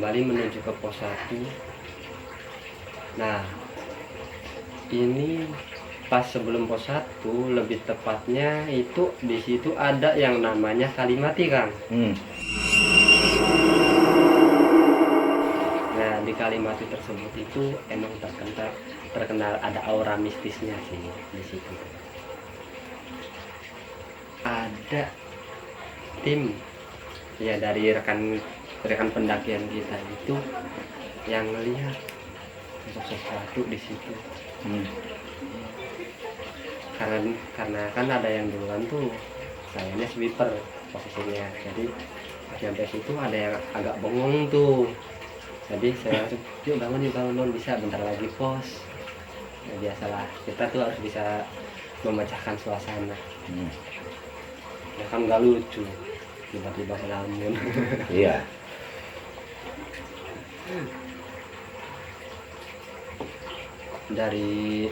kembali menuju ke pos 1. Nah, ini pas sebelum pos 1, lebih tepatnya itu di situ ada yang namanya Kalimati, Kang. Nah, di Kalimati tersebut itu emang terkenal ada aura mistisnya sih di situ. Ada tim ya dari rekan pendakian kita itu yang melihat sesuatu di situ. Karena kan ada yang duluan tuh, sayanya sweeper posisinya, jadi pas nyampe situ ada yang agak bengong tuh, jadi saya langsung yuk bangun bisa, bentar lagi pos. Ya biasalah, kita tuh harus bisa memecahkan suasana. Ya kan nggak lucu tiba-tiba ngelamun. Iya. Dari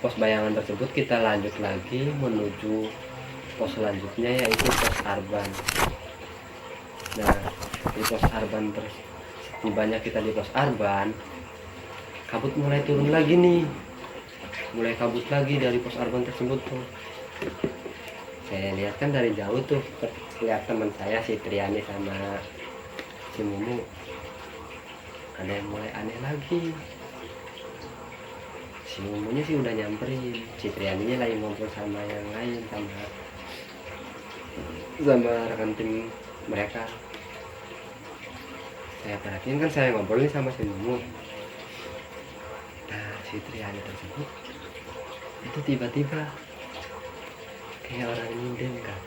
pos bayangan tersebut kita lanjut lagi menuju pos selanjutnya, yaitu pos Arban. Nah, di pos Arban tibanya kita di pos Arban, kabut mulai turun lagi nih, mulai kabut lagi dari pos Arban tersebut tuh. Saya lihat kan dari jauh tuh, lihat teman saya si Triani sama si Mumu, ada yang mulai aneh lagi. Si Mumunya sih udah nyamperin, si Trianinya lagi ngobrol sama yang lain, sama rekan tim mereka. Saya perhatiin kan, saya ngobrolin sama si Mumu. Nah, si Triani tersebut itu tiba-tiba kayak orang nyinden, kan.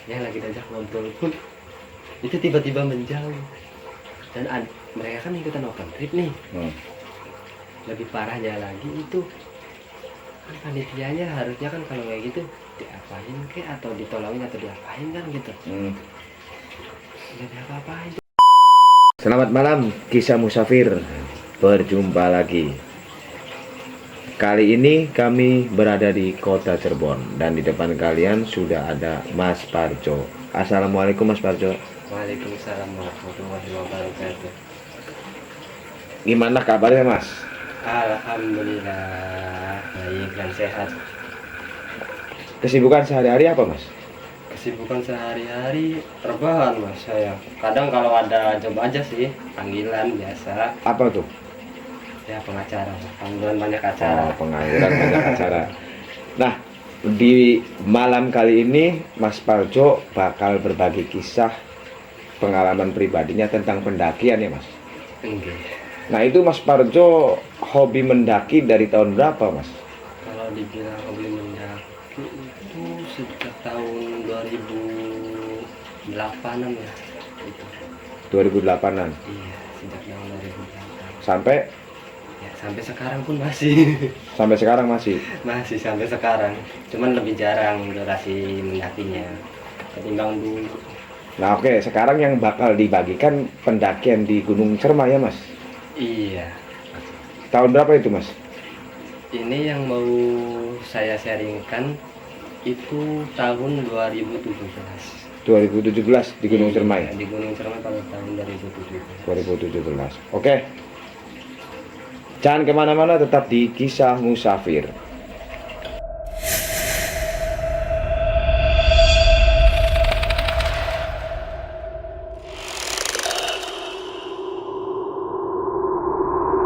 Saya lagi diajak ngobrol pun itu tiba-tiba menjauh, dan mereka kan ikutan open trip nih. Lebih parahnya lagi itu kan panitianya harusnya kan kalau kayak gitu diapain kek, atau ditolongin atau diapain kan gitu. Nggak diapa-apain. Selamat malam kisah musafir, berjumpa lagi. Kali ini kami berada di kota Cirebon dan di depan kalian sudah ada Mas Parjo. Assalamualaikum Mas Parjo. Waalaikumsalam warahmatullahi wabarakatuh. Gimana kabarnya Mas? Alhamdulillah baik dan sehat. Kesibukan sehari-hari apa Mas? Kesibukan sehari-hari rebahan Mas saya. Kadang kalau ada job aja sih, panggilan biasa. Apa tuh? Ya pengacara, panggilan banyak acara. Pengangguran banyak acara. Nah, di malam kali ini Mas Parjo bakal berbagi kisah pengalaman pribadinya tentang pendakian ya Mas? Enggak. Nah itu Mas Parjo hobi mendaki dari tahun berapa Mas? Kalau dibilang hobi mendaki itu sejak tahun 2008an ya itu. 2008an? Iya, sejak tahun 2008. Sampai? Ya, sampai sekarang pun masih. Sampai sekarang masih? Masih sampai sekarang. Cuman lebih jarang durasi mendakinya ketimbang dulu. Nah oke, sekarang yang bakal dibagikan pendakian di Gunung Cermai ya Mas? Iya. Tahun berapa itu Mas? Ini yang mau saya sharingkan itu tahun 2017. 2017 di Gunung Cermai? Di Gunung Cermai pada tahun 2017. 2017. Oke. Jangan kemana-mana, tetap di Kisah Musafir.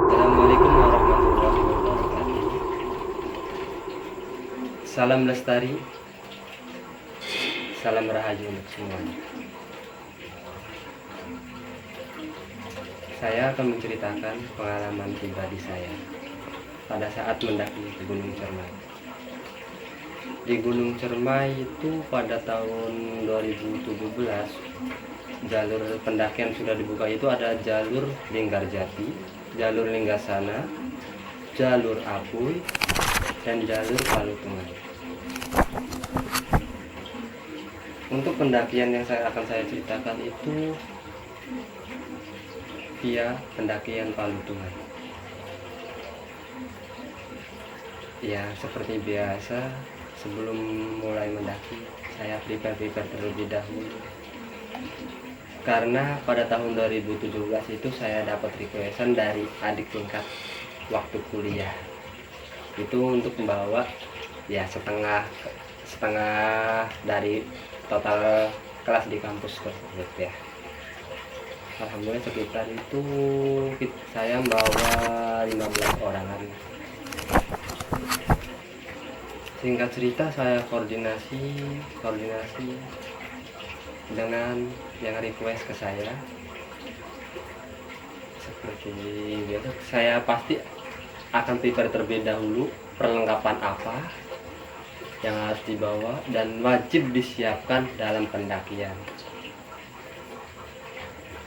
Assalamualaikum warahmatullahi wabarakatuh. Salam lestari, salam rahayu untuk semuanya. Saya akan menceritakan pengalaman pribadi saya pada saat mendaki di Gunung Cermai. Di Gunung Cermai itu pada tahun 2017, jalur pendakian sudah dibuka. Itu ada jalur Linggarjati, jalur Linggasana, jalur Apuy, dan jalur Palutungan. Untuk pendakian yang akan saya ceritakan itu via pendakian Palutungan. Ya, seperti biasa sebelum mulai mendaki saya prepare terlebih dahulu, karena pada tahun 2017 itu saya dapat requestan dari adik tingkat waktu kuliah itu untuk membawa ya setengah dari total kelas di kampus tersebut ya. Alhamdulillah sekitar itu saya membawa 15 orangan. Singkat cerita saya koordinasi dengan yang request ke saya. Seperti biasa, saya pasti akan prepare terlebih dahulu perlengkapan apa yang harus dibawa dan wajib disiapkan dalam pendakian.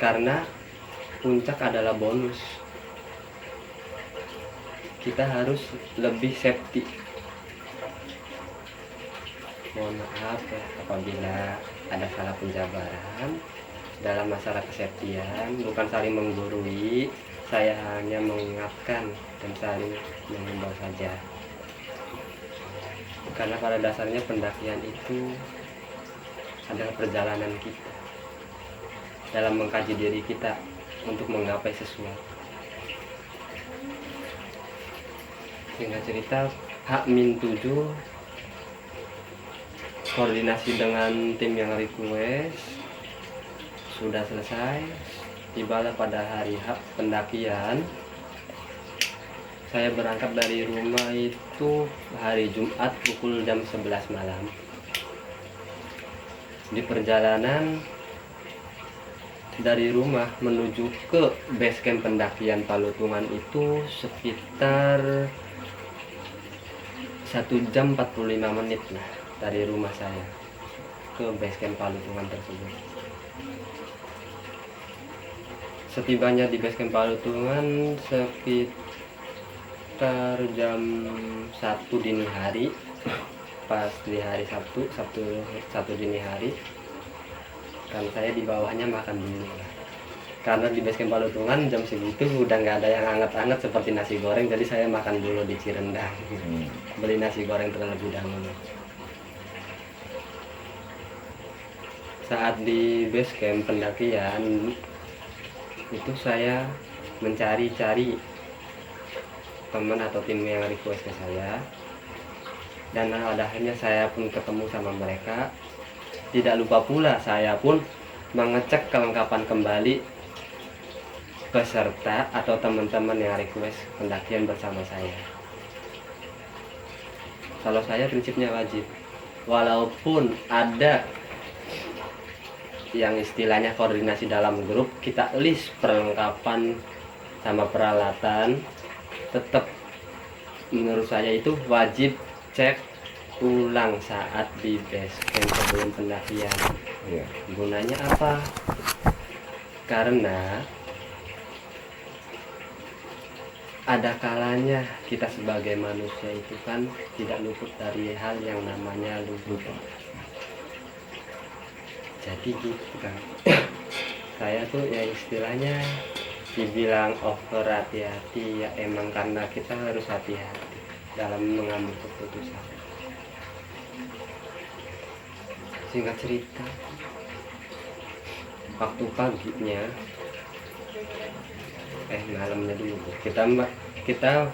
Karena puncak adalah bonus. Kita harus lebih safety. Mohon maaf ya apabila ada salah penjabaran dalam masalah kesehatan, bukan saling menggurui, saya hanya mengingatkan dan saling mengimbau saja. Karena pada dasarnya pendakian itu adalah perjalanan kita dalam mengkaji diri kita untuk menggapai sesuatu. Singkat cerita, H-7 koordinasi dengan tim yang request sudah selesai. Tibalah pada hari H pendakian. Saya berangkat dari rumah itu hari Jumat pukul jam 11 malam. Di perjalanan dari rumah menuju ke base camp pendakian Palutungan itu sekitar 1 jam 45 menit lah dari rumah saya ke base camp Palutungan tersebut. Setibanya di base camp Palutungan sekitar jam 1 dini hari, pas di hari Sabtu dini hari, kan saya di bawahnya makan dulu karena di base camp Palutungan jam segitu udah nggak ada yang hangat-hangat seperti nasi goreng, jadi saya makan dulu di Cirendang. Beli nasi goreng terlebih dahulu. Saat di base camp pendakian itu saya mencari-cari teman atau tim yang request ke saya, dan akhirnya saya pun ketemu sama mereka. Tidak lupa pula saya pun mengecek kelengkapan kembali peserta atau teman-teman yang request pendakian bersama saya. Kalau saya prinsipnya wajib, walaupun ada yang istilahnya koordinasi dalam grup, kita list perlengkapan sama peralatan, tetap menurut saya itu wajib cek ulang saat di base camp sebelum pendakian. Ya. Gunanya apa? Karena ada kalanya kita sebagai manusia itu kan tidak luput dari hal yang namanya lupa. Jadi gitu kan. Saya tuh ya istilahnya dibilang over hati-hati ya, emang karena kita harus hati-hati dalam mengambil keputusan. Singkat cerita, waktu paginya malamnya dulu kita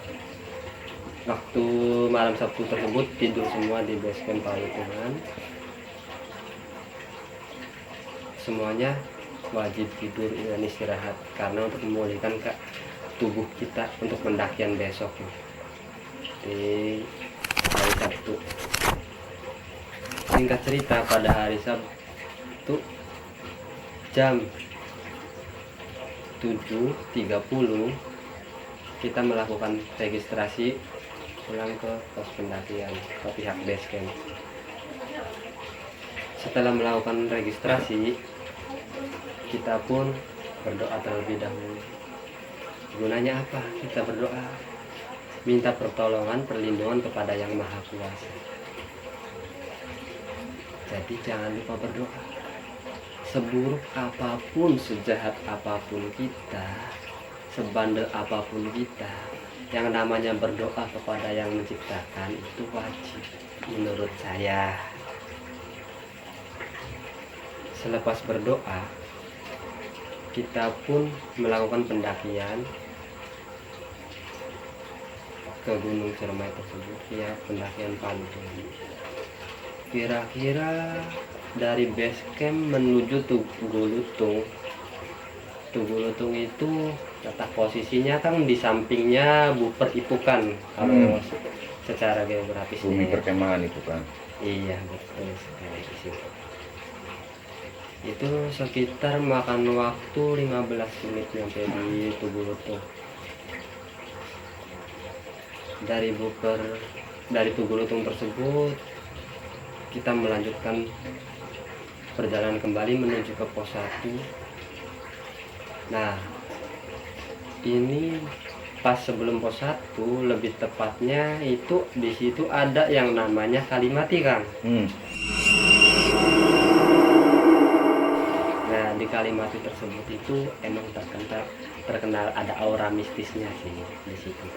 waktu malam Sabtu tersebut tidur semua di base camp Palutungan. Semuanya wajib tidur dan istirahat karena untuk memulihkan tubuh kita untuk pendakian besok di hari Sabtu. Singkat cerita, pada hari Sabtu jam 7.30 kita melakukan registrasi pulang ke pos pendakian ke pihak base camp. Setelah melakukan registrasi, kita pun berdoa terlebih dahulu. Gunanya apa? Kita berdoa, minta pertolongan, perlindungan kepada Yang Maha Kuasa. Jadi jangan lupa berdoa. Seburuk apapun, sejahat apapun kita, sebandel apapun kita, yang namanya berdoa kepada yang menciptakan itu wajib. menurut saya. Selepas berdoa, kita pun melakukan pendakian ke Gunung Ciremai tersebut, ya pendakian pantun. Kira-kira dari base camp menuju Tugu Lutung. Tugu Lutung itu letak posisinya kan di sampingnya Buper Ipukan kalau secara geografisnya. Bumi perkemahan itu kan. Iya betul sekali di situ. Itu sekitar makan waktu 15 menit sampai di Tugu Lutung. Dari Tugu Lutung tersebut kita melanjutkan perjalanan kembali menuju ke pos 1. Nah, ini pas sebelum pos 1, lebih tepatnya itu di situ ada yang namanya Kalimati, Kang. Nah, di Kalimati tersebut itu emang terkenal ada aura mistisnya sih di situ.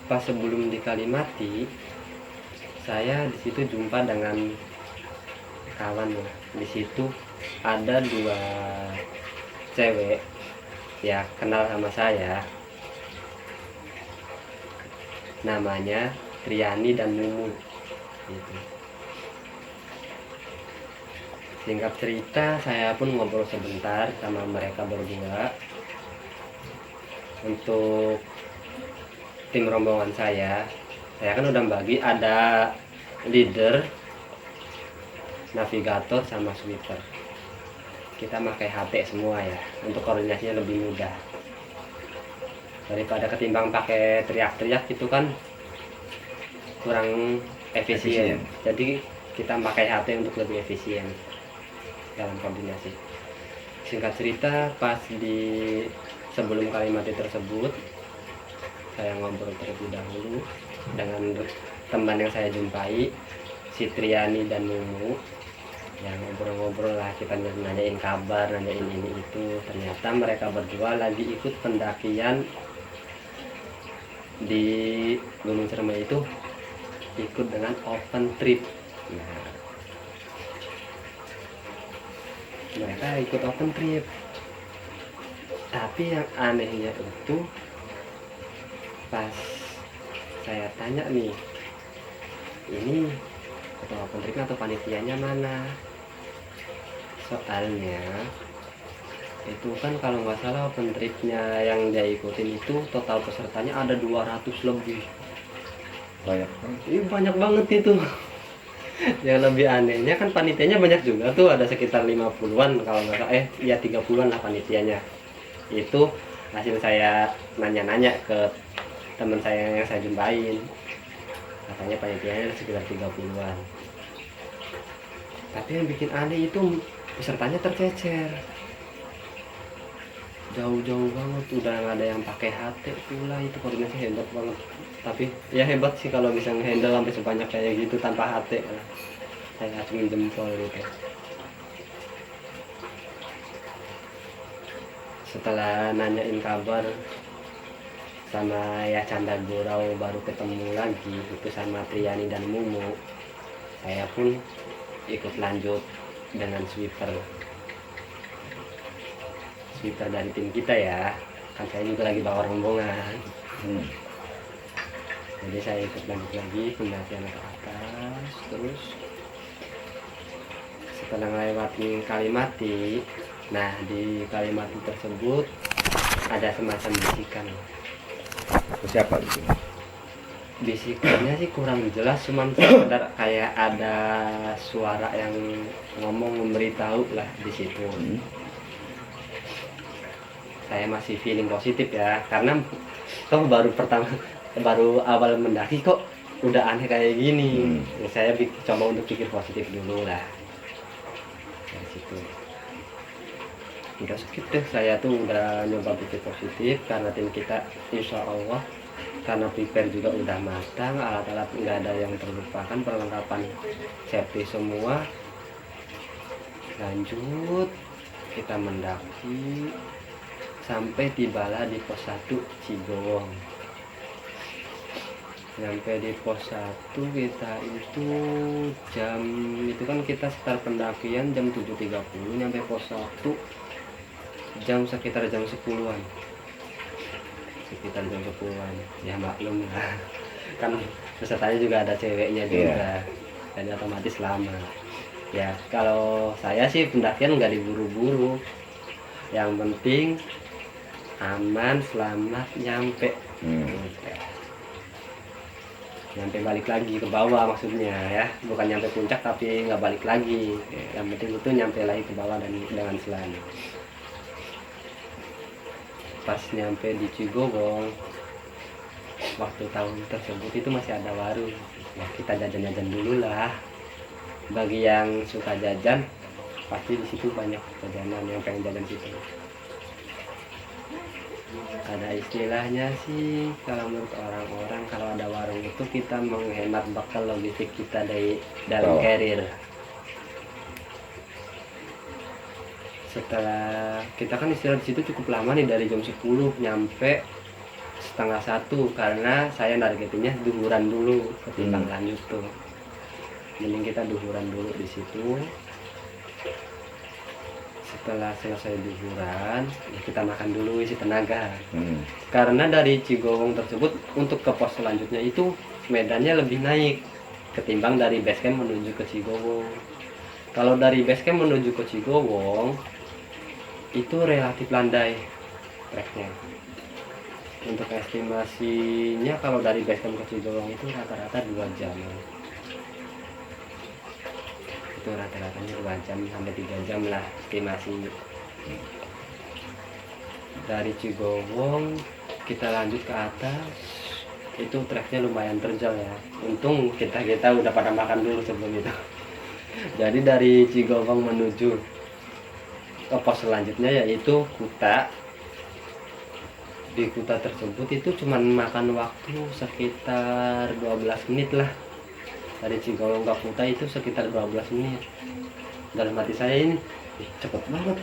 Pas sebelum di Kalimati, saya di situ jumpa dengan kawan. Di situ ada 2 cewek ya kenal sama saya, namanya Triani dan Mumu gitu. Singkat cerita, saya pun ngobrol sebentar sama mereka berdua. Untuk tim rombongan saya kan udah bagi, ada leader, navigator, sama sweeper. Kita pakai HT semua ya, untuk koordinasinya lebih mudah daripada ketimbang pakai teriak-teriak gitu kan kurang efisien. Jadi kita pakai HT untuk lebih efisien dalam koordinasi. Singkat cerita, pas di sebelum Kalimati tersebut, saya ngobrol terlebih dahulu dengan teman yang saya jumpai, si Triani dan Mumu. Yang ngobrol-ngobrol lah, kita nanyain kabar, nanyain ini itu. Ternyata mereka berdua lagi ikut pendakian di Gunung Ciremai itu, ikut dengan open trip. Nah, mereka ikut open trip, tapi yang anehnya itu pas saya tanya nih, ini ketua open trip atau panitianya mana? Soalnya itu kan kalau nggak salah open tripnya yang dia ikutin itu total pesertanya ada 200 lebih. Banyak. Banyak banget itu. Yang lebih anehnya kan panitianya banyak juga tuh, ada sekitar 50-an kalau nggak salah, ya 30-an lah panitianya. Itu hasil saya nanya-nanya ke teman saya yang saya jumpain, katanya panitianya sekitar 30-an. Tapi yang bikin aneh itu pesertanya tercecer jauh-jauh banget, udah nggak ada yang pakai HT pula. Itu koordinasi hebat banget. Tapi ya hebat sih kalau bisa ngehandle sampai sebanyak kayak gitu tanpa HT. Saya acungin jempol gitu. Setelah nanyain kabar sama ya canda gurau, baru ketemu lagi itu sama Triani dan Mumu, saya pun ikut lanjut dengan sweeper dari tim kita ya, kan saya juga lagi bawa rombongan. Jadi saya ikut lanjut lagi pendakian ke atas. Terus setelah melewati Kalimati, nah di Kalimati tersebut ada semacam bisikan. Siapa itu? Bisikannya sih kurang jelas, cuman sekedar kayak ada suara yang ngomong memberitahu lah di situ. Saya masih feeling positif ya, karena kok baru awal mendaki kok udah aneh kayak gini. Saya coba untuk pikir positif dulu lah dari situ. Udah skip deh, saya tuh udah nyoba pikir positif karena tim kita insya Allah, karena prepare juga udah matang, alat-alat nggak ada yang terlupakan, perlengkapan safety semua. Lanjut kita mendaki sampai tibalah di pos 1 Cigowong. Nyampe di pos 1 kita itu jam, itu kan kita start pendakian jam 7.30, nyampe pos 1 sekitar jam 10-an, ya maklum lah kan pesertanya juga ada ceweknya juga, dan otomatis lama ya. Kalau saya sih pendakian nggak diburu-buru, yang penting aman selamat nyampe. Nyampe balik lagi ke bawah maksudnya ya, bukan nyampe puncak tapi nggak balik lagi, yang penting itu nyampe lagi ke bawah dan dengan selamat. Pas nyampe di Cigowong waktu tahun tersebut itu masih ada warung ya, kita jajan-jajan dulu lah. Bagi yang suka jajan pasti di situ banyak jajanan, yang pengen jajan situ. Ada istilahnya sih kalau menurut orang-orang, kalau ada warung itu kita menghemat bakal logistik kita dari dalam carrier. Setelah kita kan istirahat di situ cukup lama nih, dari jam 10 nyampe setengah 1, karena saya nargetinnya duhuran dulu ketimbang lanjut tuh. Mending kita duhuran dulu di situ. Setelah selesai duhuran ya kita makan dulu isi tenaga. Karena dari Cigowong tersebut untuk ke pos selanjutnya itu medannya lebih naik ketimbang dari base camp menuju ke Cigowong. Kalau dari base camp menuju ke Cigowong itu relatif landai treknya. Untuk estimasinya kalau dari base camp ke Cigowong itu rata-rata 2 jam. Itu rata-ratanya 2 jam sampai 3 jam lah estimasi. Dari Cigowong kita lanjut ke atas, itu treknya lumayan terjal ya. Untung kita udah pada makan dulu sebelum itu. Jadi dari Cigowong menuju ke pos selanjutnya yaitu Kuta. Di Kuta tersebut itu cuman makan waktu sekitar 12 menit lah. Dari Cigowong ke Kuta itu sekitar 12 menit. Dalam hati saya ini cepet banget.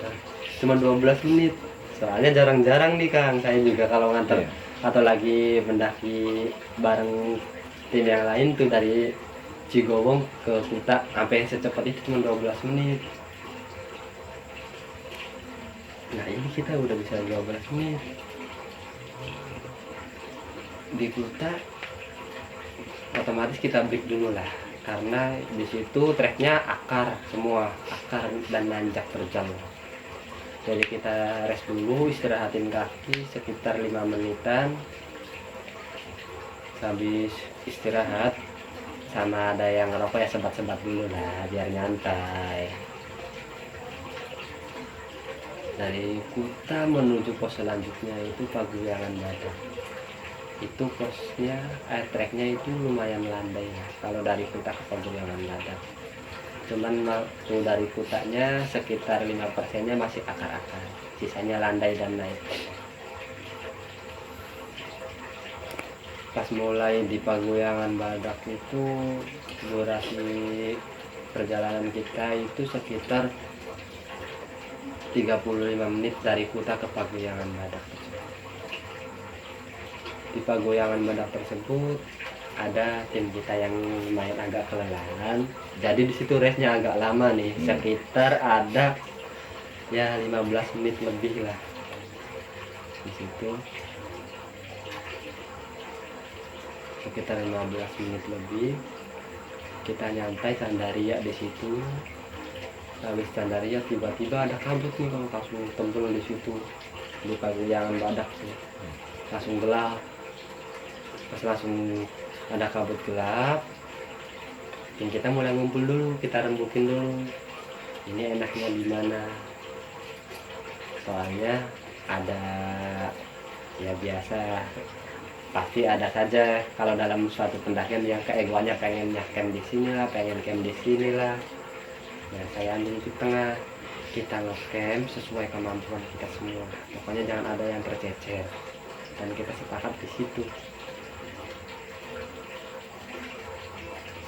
Nah, cuma 12 menit. Soalnya jarang-jarang nih Kang, saya juga kalau nganter atau lagi mendaki bareng tim yang lain tuh dari Cigowong ke Kuta sampai secepat itu cuma 12 menit. Nah ini kita udah bisa 12 menit. Di Kuta otomatis kita break dulu lah, karena di situ treknya akar semua, akar dan nanjak terjal. Jadi kita rest dulu, istirahatin kaki sekitar 5 menitan. Habis istirahat sama ada yang ngerokok ya sebat-sebat dulu lah biar nyantai. Dari Kuta menuju pos selanjutnya itu Paguyangan Badak. Itu posnya treknya itu lumayan landai ya, kalau dari Kuta ke Paguyangan Badak. Cuman waktu dari Kutanya sekitar 5%-nya masih akar-akar, sisanya landai dan naik. Pas mulai di Paguyangan Badak itu durasi perjalanan kita itu sekitar 35 menit dari Kuta ke Paguyangan Badak. Di Paguyangan Badak tersebut ada tim kita yang lumayan agak kelelahan, jadi di situ restnya agak lama nih, sekitar ada ya 15 menit lebih lah di situ, sekitar 15 menit lebih. Kita nyantai Sandaria di situ. Habis Sandaria tiba-tiba ada kabut nih, kalau langsung tembel di situ di Paguyangan Badak sih, langsung gelap. Pas langsung ada kabut gelap, dan kita mulai ngumpul dulu, kita rembukin dulu ini enaknya di mana. Soalnya ada ya biasa, pasti ada saja kalau dalam suatu pendakian yang keegoannya pengennya camp di sini lah, pengen camp di sini lah. Nah saya ambil di tengah, kita nge-camp sesuai kemampuan kita semua, pokoknya jangan ada yang tercecer, dan kita sepakat di situ.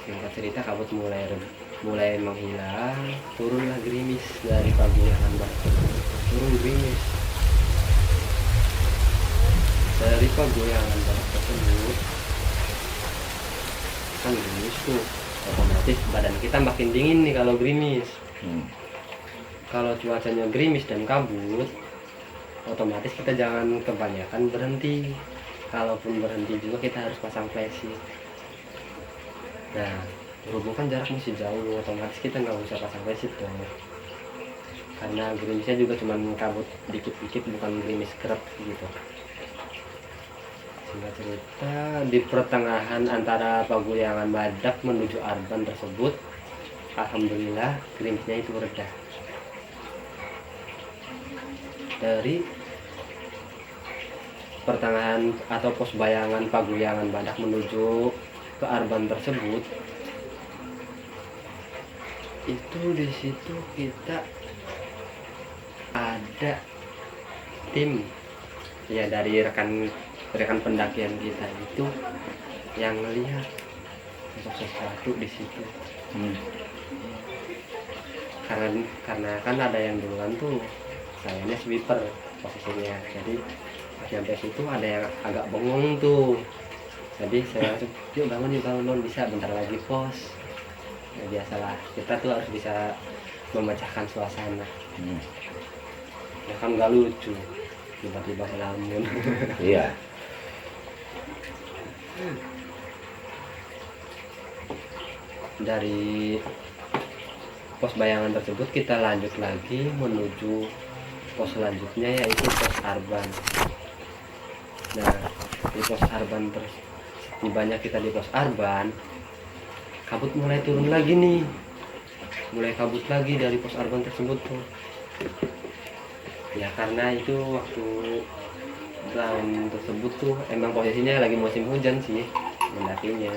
Singkat cerita kabut mulai menghilang, turunlah gerimis dari Paguyangan Badak, turun gerimis. Dari pergoyangan badak tersebut kan gerimis tuh, otomatis badan kita makin dingin nih kalau gerimis. Kalau cuacanya gerimis dan kabut, otomatis kita jangan kebanyakan berhenti. Kalaupun berhenti juga kita harus pasang flashlight. Nah, berhubung kan jarak masih jauh, otomatis kita nggak usah pasang flashlight dong, karena gerimisnya juga cuma kabut dikit-dikit, bukan gerimis kerap gitu. Singkat cerita, di pertengahan antara pagoyangan badak menuju Arban tersebut, alhamdulillah gerimisnya itu reda. Dari pertengahan atau pos bayangan pagoyangan badak menuju ke Arban tersebut, itu di situ kita ada tim ya dari rekan pendakian kita itu yang melihat sesuatu di situ. Karena kan ada yang duluan tuh, sayanya sweeper posisinya, jadi pas nyampe situ ada yang agak bengong tuh, jadi saya langsung yuk bangun bisa, bentar lagi pos. Ya biasalah, kita tuh harus bisa memecahkan suasana. Ya kan nggak lucu tiba-tiba ngelamun. Iya. Dari pos bayangan tersebut kita lanjut lagi menuju pos selanjutnya, yaitu pos Arban. Nah, di pos Arban tibanya kita di pos Arban, kabut mulai turun lagi nih, mulai kabut lagi dari pos Arban tersebut tuh. Ya karena itu waktu tahun tersebut tuh emang posisinya lagi musim hujan sih mendakinya,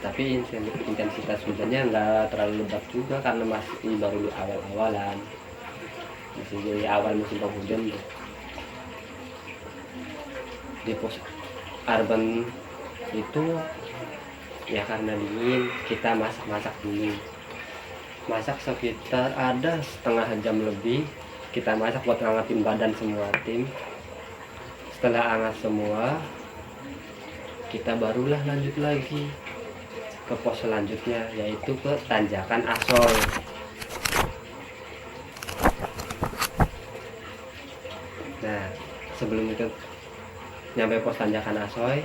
tapi intensitas hujannya nggak terlalu lebat juga karena masih baru di awal-awalan, masih di awal musim penghujan tuh. Di pos Arban itu ya karena dingin, kita masak dulu, masak sekitar ada setengah jam lebih. Kita masak buat ngangetin badan semua tim. Setelah hangat semua, kita barulah lanjut lagi ke pos selanjutnya, yaitu ke tanjakan Asoy. Nah, sebelum itu nyampe pos tanjakan Asoy,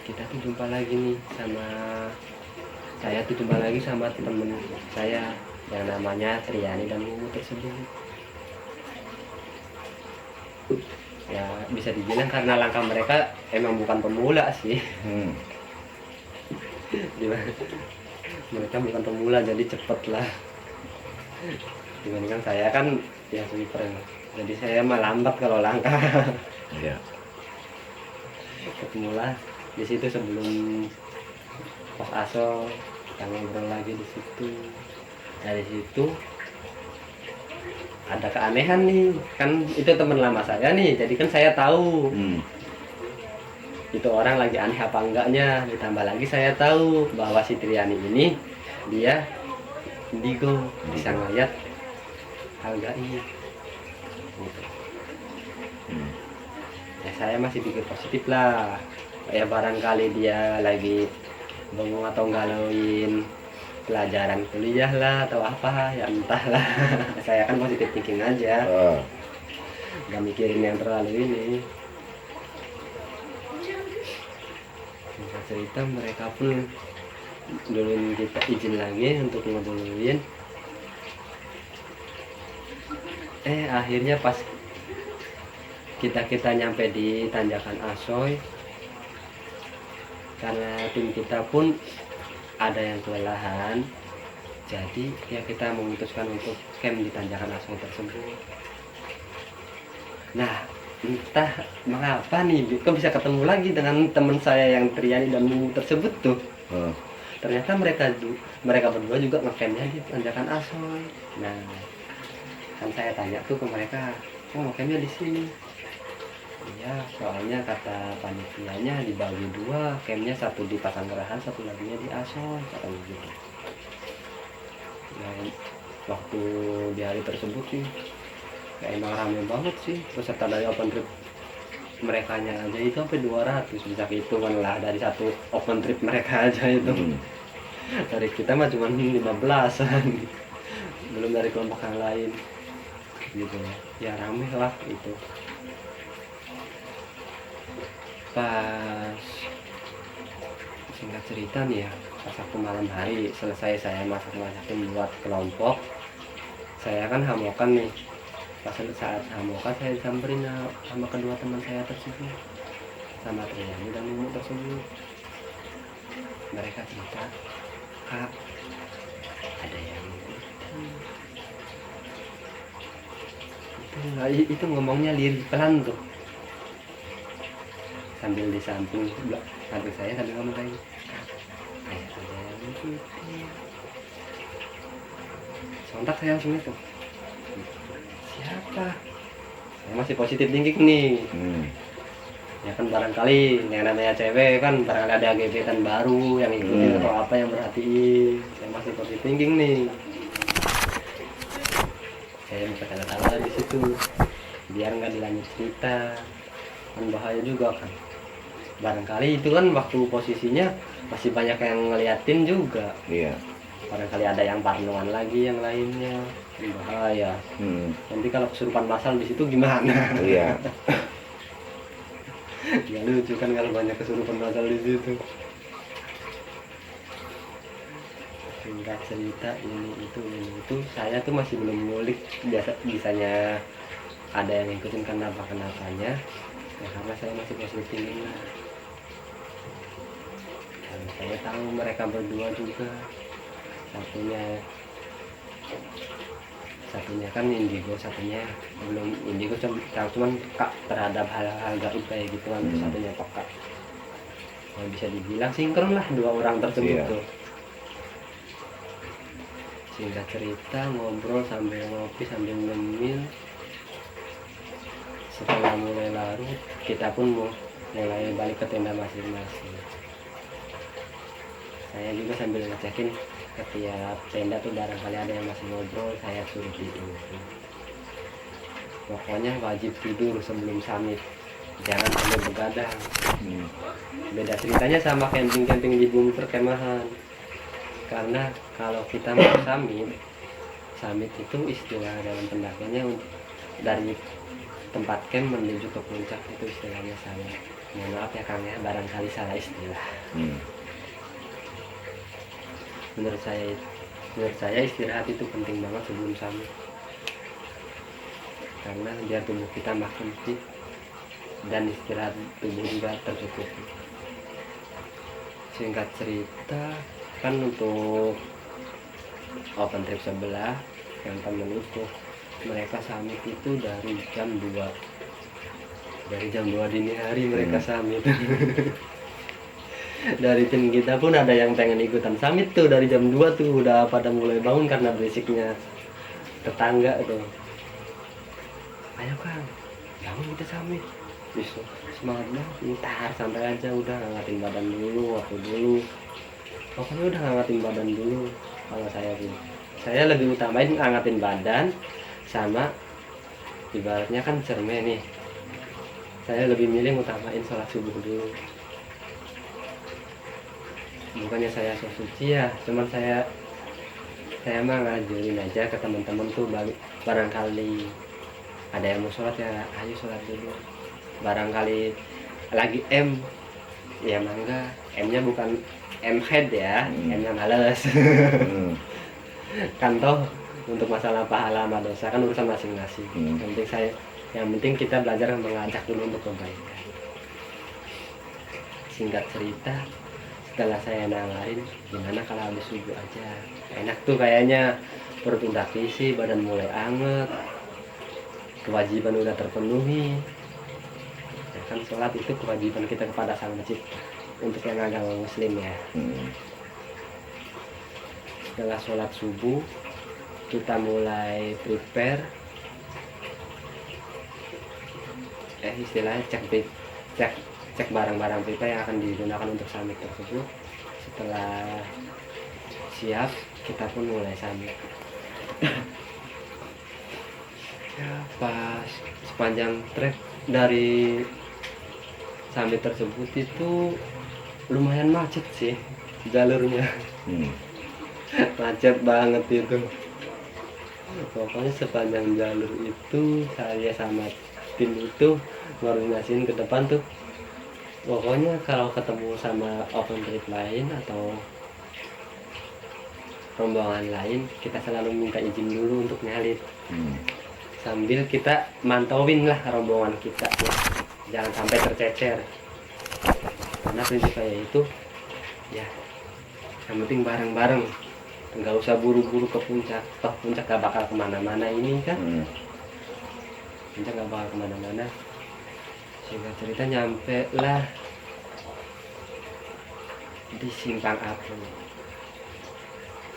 kita tuh jumpa lagi nih sama temen saya yang namanya Triani dan Mumu tersebut. Ya bisa dibilang karena langkah mereka emang bukan pemula sih. Mereka bukan pemula, jadi cepet lah dibandingkan saya kan yang sweeper, jadi saya mah lambat kalau langkah. Iya. Ketemulah di situ sebelum pos Aso, kita ngobrol lagi di situ. Dari situ ada keanehan nih, kan itu teman lama saya nih, jadi kan saya tahu itu orang lagi aneh apa enggaknya. Ditambah lagi saya tahu bahwa si Triani ini dia indigo, bisa ngeliat hal gaib gitu. Ya saya masih pikir positif lah, ya barangkali dia lagi bengong atau galauin pelajaran kuliah lah atau apa, ya entahlah. Saya kan positif thinking aja, nggak mikirin yang terlalu ini. Singkat cerita, mereka pun duluin kita izin lagi untuk ngeduluin. Akhirnya pas kita nyampe di tanjakan Asoy, karena tim kita pun ada yang kelelahan, jadi ya kita memutuskan untuk camp di tanjakan Asoy tersebut. Nah, entah mengapa nih kok bisa ketemu lagi dengan teman saya yang Triani dan Mumu tersebut tuh. Ternyata mereka berdua juga ngecampnya di tanjakan Asoy. Nah, kan saya tanya tuh ke mereka, oh ngecampnya di sini? Iya, soalnya kata panitianya dibagi dua, campnya satu di Pasanggerahan, satu lagi di Asoy, katanya gitu. Nah, waktu di hari tersebut sih emang rame banget sih peserta dari open trip mereka aja itu sampai 200, bisa hitungan lah dari satu open trip mereka aja itu. Dari kita mah cuma 15-an, belum dari kelompok yang lain gitu ya, rame lah itu. Pas singkat cerita nih ya, pas waktu malam hari selesai saya masakin buat kelompok, saya kan hamokan nih. Pas saat hamokan saya disamperin sama kedua teman saya tersebut, sama Triani dan Mumu tersebut. Mereka cerita, Kak, ada yang itu ngomongnya lirik pelan tuh, sambil di samping saya sambil ngomong kayak ada yang ngikutin. Sontak saya langsung itu, siapa? Saya masih positif thinking nih. Ya kan barangkali yang namanya cewek kan barangkali ada gebetan baru yang ikutin atau apa yang berhatiin. Saya masih positif thinking nih. Saya bisa kata-kata di situ biar nggak dilanjut cerita, kan bahaya juga kan. Barangkali itu kan waktu posisinya masih banyak yang ngeliatin juga. Iya. Barangkali ada yang parnoan lagi yang lainnya, kan bahaya. Nanti kalau kesurupan massal di situ gimana? Iya. Ya lucu kan kalau banyak kesurupan massal di situ. Singkat cerita ini itu saya tuh masih belum ngulik bisanya ada yang ngikutin kenapanya ya, karena saya masih positif thinking lah. Dan saya tahu mereka berdua juga, satunya kan indigo, satunya belum indigo, cuman peka terhadap hal-hal gaib kayak gitu kan. Satunya peka, yang bisa dibilang sinkron lah dua orang tersebut. Tuh singkat cerita ngobrol sambil ngopi sambil ngemil, setelah mulai larut kita pun mau mulai balik ke tenda masing-masing. Saya juga sambil ngecekin ke tiap tenda tuh barangkali ada yang masih ngobrol, saya suruh tidur. Pokoknya wajib tidur sebelum summit, jangan sampai begadang. Beda ceritanya sama camping-camping di bumi perkemahan. Karena kalau kita mau summit itu istilah dalam pendakiannya dari tempat camp menuju ke puncak itu istilahnya summit. Mohon maaf ya Kang ya, barangkali salah istilah. Menurut saya istirahat itu penting banget sebelum summit, karena biar tubuh kita makin fit dan istirahat tubuh juga tercukupi. Singkat cerita kan untuk open trip sebelah yang temen itu mereka summit itu dari jam 2 dini hari mereka summit. Dari tim kita pun ada yang pengen ikutan summit tuh dari jam 2 tuh udah pada mulai bangun karena berisiknya tetangga tuh. Ayo Kang, bangun kita summit. Bisa semangat banget, ntar santai aja, udah ngangatin badan dulu, waktu dulu. Pokoknya udah ngangatin badan dulu. Kalau saya lebih utamain ngangatin badan sama ibaratnya kan cermin nih. Saya lebih milih utamain sholat subuh dulu. Bukannya saya so suci ya, cuman saya mah ngajarin aja ke teman-teman tuh, barangkali ada yang mau sholat ya ayo sholat dulu. Barangkali lagi ya mangga, M-nya bukan M head ya, M-nya males. Kan toh untuk masalah pahala sama dosa kan urusan masing-masing. Yang penting kita belajar mengajak dulu untuk kebaikan. Singkat cerita, setelah saya nawarin gimana kalau habis subuh aja, enak tuh kayaknya, perut udah isi, badan mulai anget, kewajiban udah terpenuhi. Ya kan sholat itu kewajiban kita kepada Sang Pencipta untuk yang agama muslim ya. Setelah sholat subuh kita mulai prepare, istilahnya cek barang-barang prepare yang akan digunakan untuk summit tersebut. Setelah siap kita pun mulai summit. Ya pas sepanjang trek dari Summit tersebut itu lumayan macet sih jalurnya. Hmm. Macet banget itu. Pokoknya sepanjang jalur itu saya sama tim itu koordinasiin ke depan tuh. Pokoknya kalau ketemu sama open trip lain atau rombongan lain, kita selalu minta izin dulu untuk nyalip. Hmm. Sambil kita mantauin lah rombongan kita ya. Jangan sampai tercecer. Karena prinsip saya itu ya yang penting bareng-bareng. Nggak usah buru-buru ke puncak. Toh puncak gak bakal kemana-mana ini kan. Hmm. Puncak gak bakal kemana-mana. Sehingga cerita nyampe lah di Simpang Api.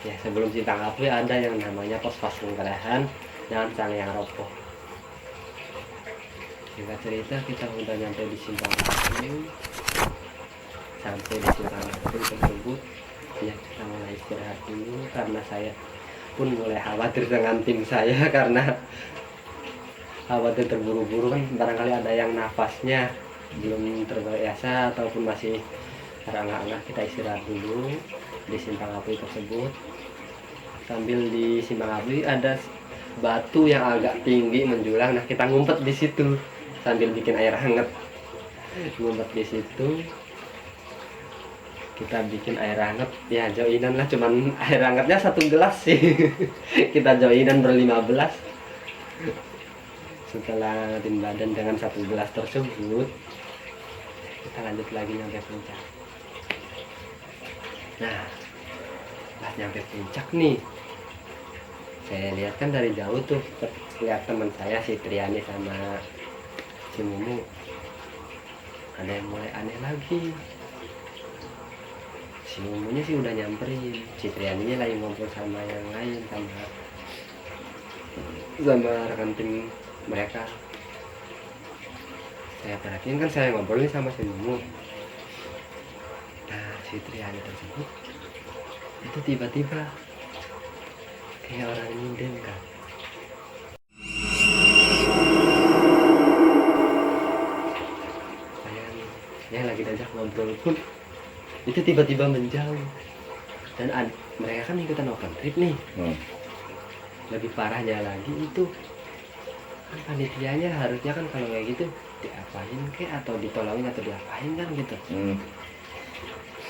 Ya sebelum Simpang Api ada yang namanya pos Paslenggarahan dan Sangyang Ropo. Singkat cerita kita udah nyampe di Simpang Api. Sampai di Simpang Api tersebut ya kita mulai istirahat dulu karena saya pun mulai khawatir dengan tim saya karena khawatir terburu-buru kan barangkali ada yang nafasnya belum terbiasa ataupun masih terengah-engah. Kita istirahat dulu di Simpang Api tersebut. Sambil di Simpang Api ada batu yang agak tinggi menjulang, nah kita ngumpet di situ sambil bikin air hangat. Ngumpet di situ kita bikin air hangat ya, joinan lah, cuman air hangatnya 1 gelas sih. Kita joinan ber-15. Setelah ngatin badan dengan 1 gelas tersebut, kita lanjut lagi nyampe puncak. Nah pas nyampe puncak nih, saya lihat kan dari jauh tuh, lihat teman saya si Triani sama si Mumu ada yang mulai aneh lagi. Si Mumunya sih udah nyamperin, si Trianinya lagi ngobrol sama yang lain, sama rekan tim mereka. Saya perhatiin kan saya ngobrolin sama si Mumu. Nah si Triani tersebut itu tiba-tiba kayak orang nyinden kan. Saya lagi diajak ngobrol pun itu tiba-tiba menjauh. Dan mereka kan ikutan open trip nih. Lebih parahnya lagi itu kan panitianya harusnya kan kalau kayak gitu diapain kek atau ditolongin atau diapain kan gitu.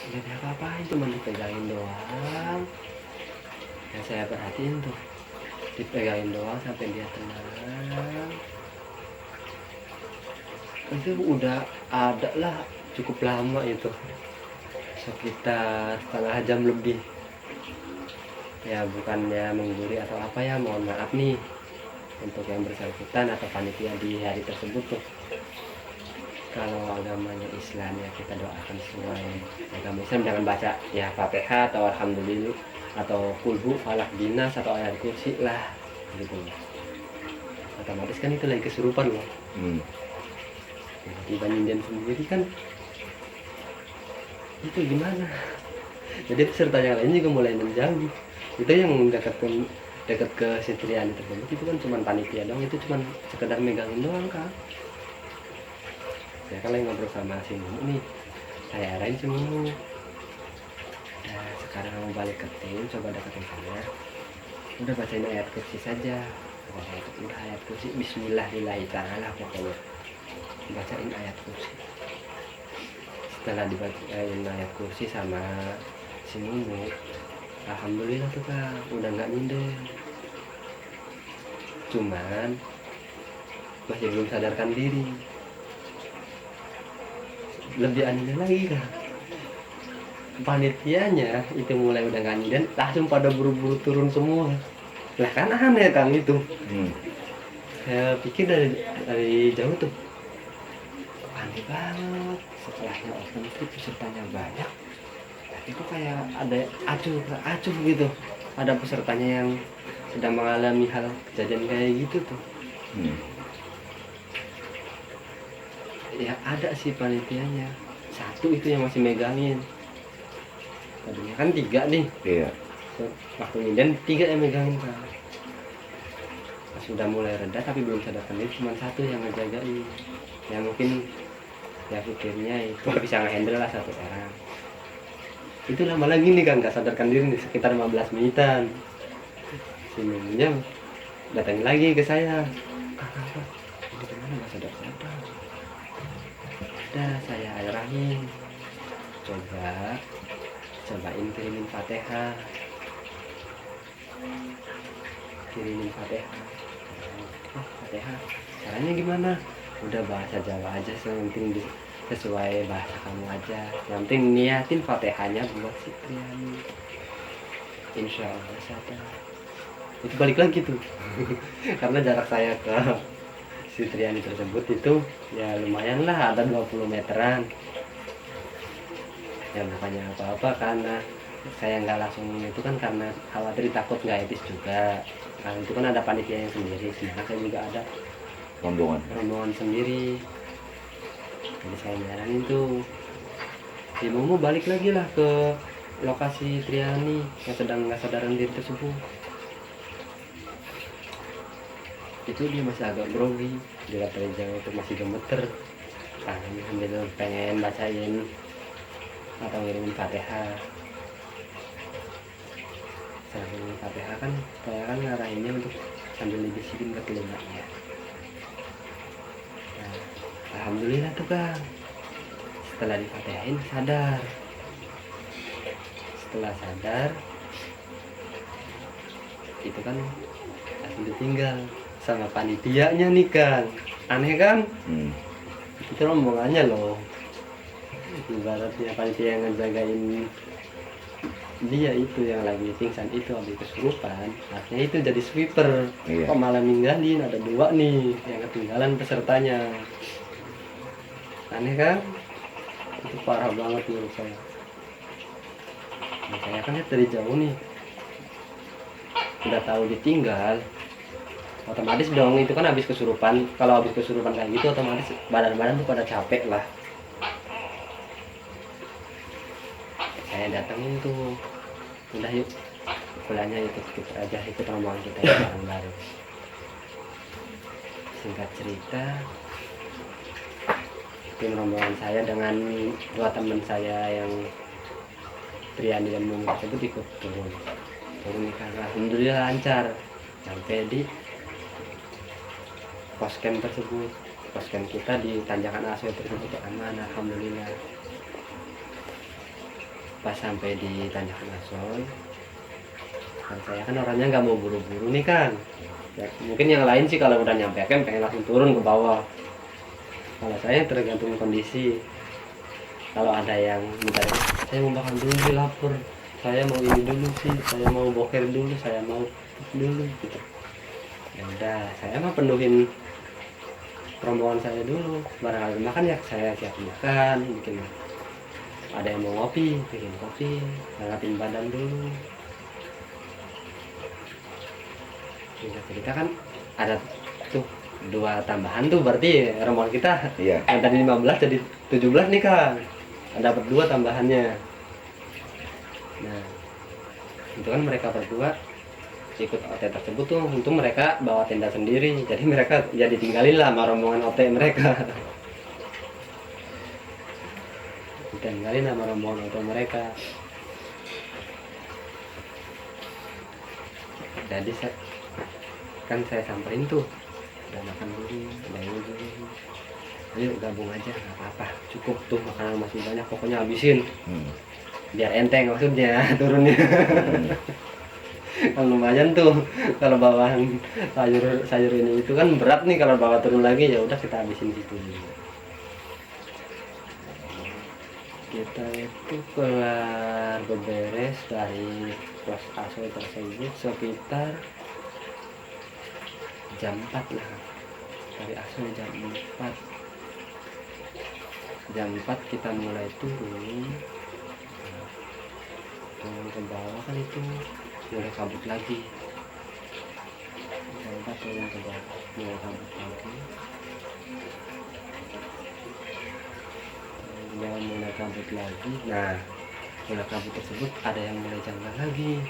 Nggak diapa-apain, cuma dipegangin doang. Yang saya perhatiin tuh dipegangin doang sampai dia tenang. Itu udah ada lah cukup lama itu, sekitar setengah jam lebih. Ya bukannya mengguri atau apa ya, mohon maaf nih untuk yang bersangkutan atau panitia di hari tersebut tuh. Kalau agamanya Islam ya kita doakan sesuai agama Islam, jangan baca ya Fatihah atau Alhamdulillah atau kulhu, falak, dinas atau ayat kursi lah gitu. Otomatis kan itu lagi kesurupan loh. Tiba nyinden sendiri kan itu gimana. Jadi peserta yang lain juga mulai menjauh. Itu yang dekat ke Citriani tersebut itu kan cuma panitia doang, itu cuma sekedar megangin doang kan. Ya kalau ngobrol sama si Mumu nih, saya arahin si Mumu. Nah sekarang mau balik ke tim, coba deketin saya. Udah bacain ayat kursi saja. Udah ayat kursi, Bismillahirrahmanirrahim ta'ala pokoknya. Bacain ayat kursi. Setelah dibacain ayat kursi sama si Mumu, alhamdulillah tuh kak udah nggak nyinden. Cuman masih belum sadarkan diri. Lebih anehnya lagi kak, panitianya itu mulai udah nggak nyinden, langsung pada buru-buru turun semua. Lah kan aneh kang itu. Saya pikir dari jauh tuh aneh banget. Setelahnya open trip pesertanya banyak, itu kayak ada acuh gitu, ada pesertanya yang sedang mengalami hal kejadian kayak gitu tuh. Ya ada sih panitianya, satu itu yang masih megangin. Tadinya kan 3 nih. Iya. Waktu nyinden 3 yang megangin kan. Pas sudah mulai reda tapi belum sadarkan diri, cuma satu yang ngejagain, yang mungkin ya pikirnya itu bisa ngehandle lah satu orang. Itu lama lagi nih kan, nggak sadarkan diri nih, sekitar 15 menitan si Mimunya datang lagi ke saya, kakak ini gimana nggak sadar-sadar. Udah saya arahin, cobain kirimin Fatihah, Fatihah caranya gimana, udah bahasa Jawa aja, yang penting sesuai bahasa kamu aja, yang penting niatin Fatihahnya buat si Triani, insya Allah sadar. Itu balik lagi tuh karena jarak saya ke si Triani tersebut itu ya lumayan lah, ada 20 meteran ya, bukannya apa-apa karena saya nggak langsung itu kan, karena khawatir takut nggak etis juga. Nah itu kan ada panitia yang sendiri, sedangkan saya juga ada rombongan sendiri. Jadi saya nyaranin tuh si Momo balik lagi lah ke lokasi Triani yang sedang nggak sadaran diri tersebut. Itu dia masih agak grogi, dia dari jauh itu masih gemeter, tangannya sambil pengen bacain atau ngirimin Fatihah. Setelah ngirimin Fatihah kan saya kan ngarahinnya untuk sambil dibisikin ke telinganya. Nah, alhamdulillah tuh Kang, setelah difatihain sadar. Setelah sadar itu kan langsung ditinggal sama panitianya nih Kang. Aneh kan? Itu rombongannya loh, ibaratnya panitia yang ngejagain dia itu yang lagi pingsan itu habis kesurupan, artinya itu jadi sweeper. Iya. Kok malah ninggalin, ada 2 nih yang ketinggalan pesertanya. Aneh kan? Itu parah banget menurut saya. Nah, saya kan lihat dari jauh nih, udah tahu ditinggal, otomatis dong itu kan habis kesurupan. Kalau habis kesurupan kayak gitu otomatis badan-badan tuh pada capek lah. Saya datengin tuh, udah yuk kuliahnya ikut aja, ikut rombongan kita yang baru. Singkat cerita, tim rombongan saya dengan 2 teman saya yang Triani dan Mung tersebut ikut turun nih karena alhamdulillah lancar sampai di pos camp tersebut. Pos camp kita di Tanjakan Asoy tersebut aman alhamdulillah. Pas sampai di Tanjakan Asoy, kan saya kan orangnya nggak mau buru-buru nih kan ya, mungkin yang lain sih kalau udah nyampe camp pengen langsung turun ke bawah. Kalau saya tergantung kondisi. Kalau ada yang minta, saya mau makan dulu sih, lapar, saya mau ini dulu sih, saya mau boker dulu, saya mau dulu gitu, ya udah saya mah penuhin rombongan saya dulu. Barangkali makan ya saya siap makan, bikin, ada yang mau ngopi, bikin kopi, hangatin badan dulu. Singkat cerita kan ada tuh 2 tambahan tuh, berarti rombongan kita Iya. yang tadi 15 jadi 17 nih Kang, ada berdua tambahannya. Nah itu kan mereka berdua ikut OT tersebut tuh, untung mereka bawa tenda sendiri, jadi mereka jadi tinggalin lah sama rombongan OT mereka. Tinggalin sama rombongan OT mereka. Jadi kan saya samperin tuh, udah makan dulu, udah ini dulu, ayo gabung aja, nggak apa-apa, cukup tuh makanan masih banyak, pokoknya habisin biar enteng maksudnya turunnya. Kan lumayan tuh kalau bawaan sayur ini itu kan berat nih, kalau bawa turun lagi ya udah kita habisin situ. Kita itu kelar beberes dari pos Asoy tersebut sekitar jam 4 lah. Dari Asoy jam 4 kita mulai turun ke bawah, kan itu mulai kabut lagi. Jam 4 turun ke bawah mulai kabut lagi. Mulai kabut lagi. Nah mulai kabut tersebut ada yang mulai janggal lagi.